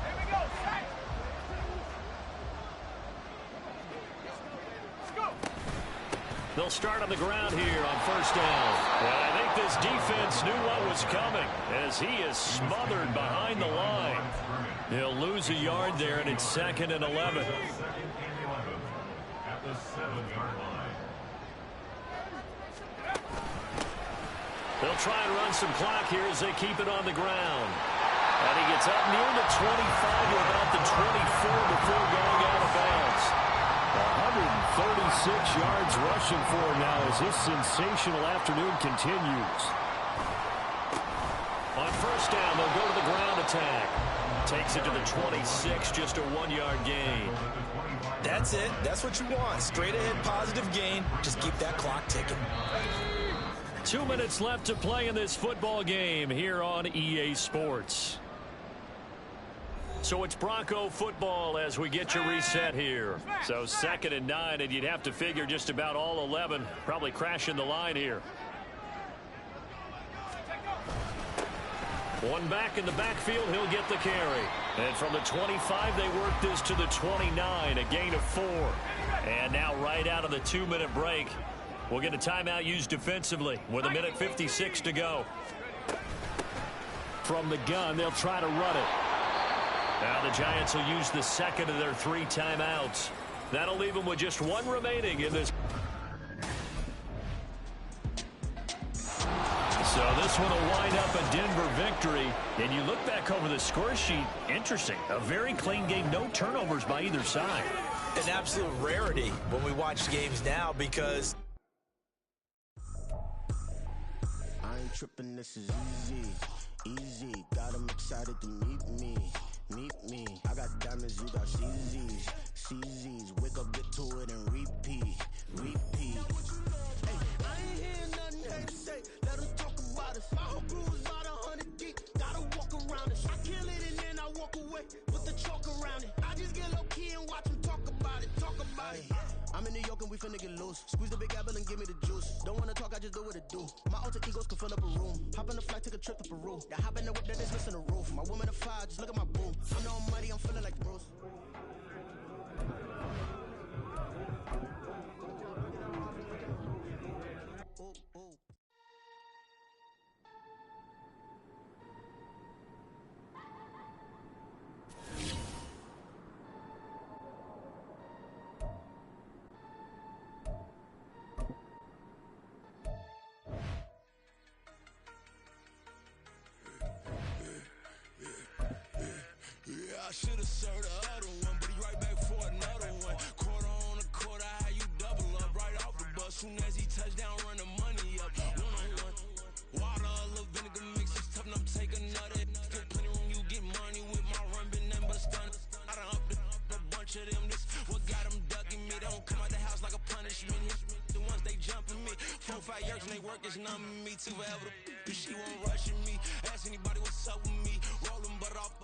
Here we go, set. Let's go. They'll start on the ground here on first down. And I think this defense knew what was coming as he is smothered behind the line. He'll lose a yard there, and it's 2nd and 11. At the 7-yard line. They'll try and run some clock here as they keep it on the ground. And he gets up near the 25 to about the 24 before going out of bounds. 136 yards rushing for him now as this sensational afternoon continues. On first down, they'll go to the ground attack. Takes it to the 26, just a 1-yard gain. That's it. That's what you want. Straight ahead positive gain. Just keep that clock ticking. 2 minutes left to play in this football game here on EA Sports. So it's Bronco football as we get you reset here. So 2nd and 9, and you'd have to figure just about all 11 probably crashing the line here. One back in the backfield, he'll get the carry. And from the 25, they work this to the 29, a gain of 4. And now right out of the 2-minute break, we'll get a timeout used defensively with 1:56 to go. From the gun, they'll try to run it. Now the Giants will use the second of their 3 timeouts. That'll leave them with just 1 remaining in this. So this one will wind up a Denver victory. And you look back over the score sheet, interesting. A very clean game, no turnovers by either side. An absolute rarity when we watch games now because I ain't tripping, this is easy, easy. Got them excited to meet me. I got diamonds, you got CZs. Wake up, get to it, and repeat. Hey, I ain't hearing nothing they say. Let them talk about us. My whole crew is about 100 deep. Gotta walk around it. I kill it and then I walk away with the chalk around it. I just get low key and watch them talk about it. I'm in New York and we finna get loose. Squeeze the big apple and give me the juice. Don't wanna talk, I just do what it do. My alter egos can fill up a room. Hop on the flight, take a trip to Peru. That hop in the whip that is missing the roof. My woman a fire, just look at my boo. I know I'm muddy, I'm feeling like Bruce. I should've served the other one, but he right back for another one. Quarter on a quarter, how you double up right off the bus. Soon as he touch down, run the money up. One-on-one. Water, a little vinegar mix, it's tough, and I'm taking another. Still plenty room, you get money with my run, been nothing but a stun. I done up a bunch of them, this what got them ducking me. They don't come out the house like a punishment. The ones they jumping me. 4, 5 years and they work is numbing me. Too forever, she won't rushing me. Ask anybody what's up with me. Rolling butt off.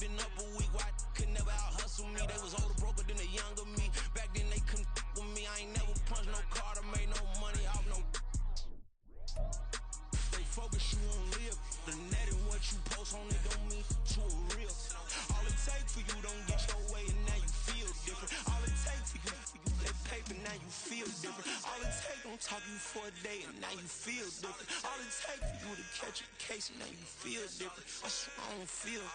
Been up a week, why could never out hustle me? They was older, broker than the younger me. Back then they couldn't with me. I ain't never punched no card or made no money off no. They focus, you on live. The net and what you post on it don't mean to a real. All it take for you don't get your way and now you feel different. All it take for you that paper, now you feel different. All it take don't talk you for a day and now you feel different. All it take for you to catch a case and now you feel different. I swear I don't feel.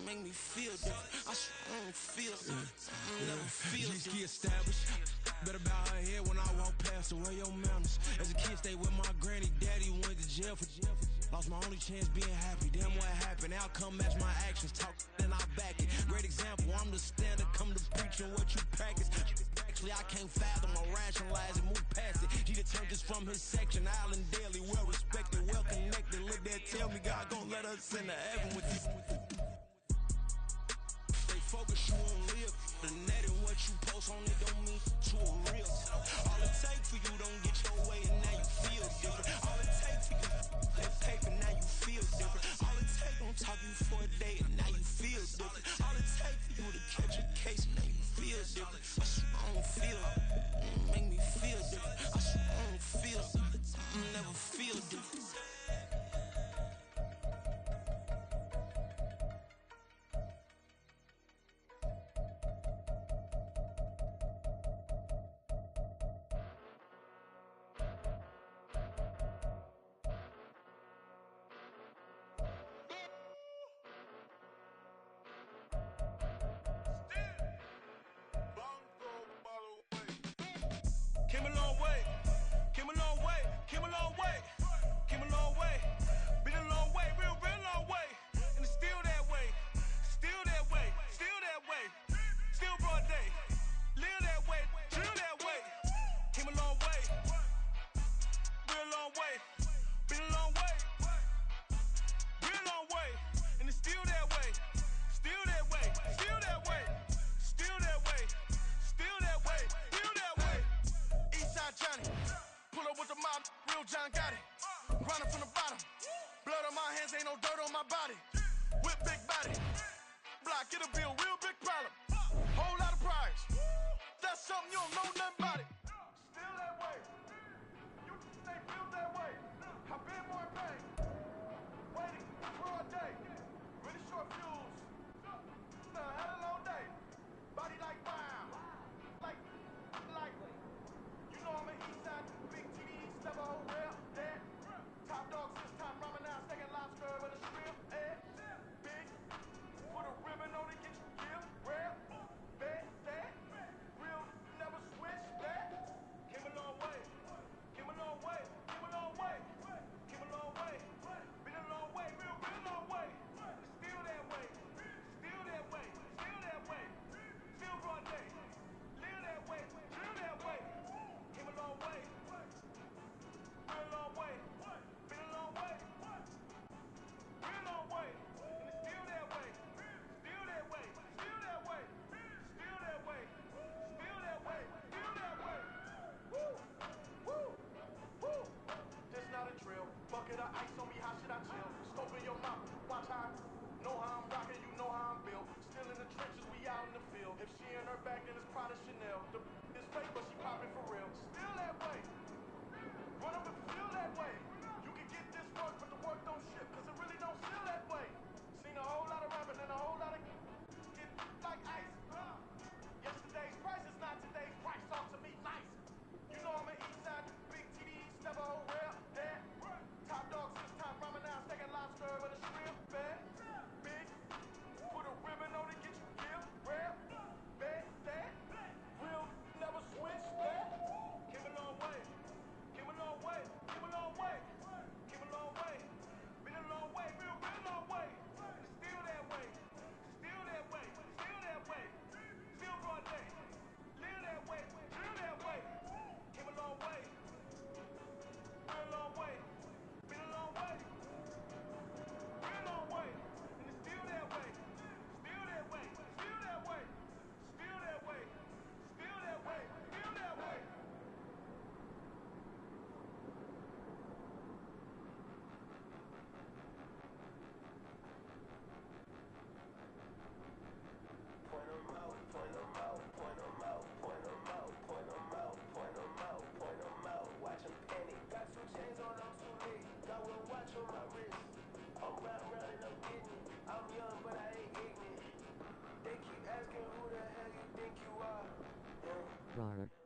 Make me feel different. I swear I don't feel. Never feel different. G-ski established. Better bow her head when I walk past the way your manners. As a kid, stayed with my granny. Daddy went to jail for jail. Lost my only chance being happy. Damn, what happened? Outcome match my actions. Talk and I back it. Great example. I'm the standard. Come to preaching what you practice. Actually, I can't fathom or rationalize and move past it. He turned this from his section. Island Daily, well respected, well connected. Look there, tell me God gon' let us into heaven with you. Focus, you on live. The net and what you post on it don't mean to a real. All it take for you don't get your way and now you feel different. All it take for you that paper, now you feel different. All it take don't talk you for a day and now you feel different. All it take for you to catch a case and now you feel different. I swear I don't feel. Make me feel different. I swear I don't feel. Never feel different. Came a long way, came a long way, came a long way, came a long way, been a long way, real long way, and it's still that way, still that way, still that way, still broad day, live that way, drill that way, came a long way, real long way, been a long way, real long way, and it's still that way, still that way, still that way, still that way, still that way, still that way. Eastside Johnny, pull up with the mob, real John got it. Grinding from the bottom, blood on my hands, ain't no dirt on my body. Whip big body, block, get a bill, real big problem. Whole lot of prize, that's something you don't know nothing about it. Still that way, you stay built that way. I've been more in pain, waiting for a day. Really short fuse, had a long day. Body like wow, like. You know I'm an Eastside, big TV, step a whole well, yeah. Top dog since time, ramen now, second lobster with a shrimp, yeah. Big, put a ribbon get her ice on me, how should I chill? Scope in your mouth, watch how I know how I'm rocking, you know how I'm built. Still in the trenches, we out in the field. If she in her bag, then it's Prada Chanel. The is fake, but she popping for real. Still that way. Run up and feel that way. You can get this work, but the work don't ship, cause it really don't feel that way. Seen a whole lot of rapping and a whole lot of get like ice. Yesterday's price is not today's price. Talk to me nice. You know I'm an east side, big TDs, never hold real. Yeah. Top dog, 6 times ramen now, steak and lobster with a shrimp. Bad, big, put a ribbon on it, get you killed. Rare, bad, sad, real, never switch. Bad. Came a long way, came a long way, came a long way, came a long way. Been a long way, real long way. And it's still that way, still that way, still that way. Still broad day, live that way, drill that way. Came a long way, real long way. Been a long way, real long way. And it's still that way, still that way, still that way, still that way, still that way, still that way. Point 'em out, point 'em out, point 'em out, point 'em out, point 'em out, point 'em out, point 'em out. Watch 'em panic. Got 2 chains on, I'm too lit. Got 1 watch on my wrist. I'm round and I'm getting it. I'm young, but I ain't ignorant. They keep asking who the hell you think you are. Rawr.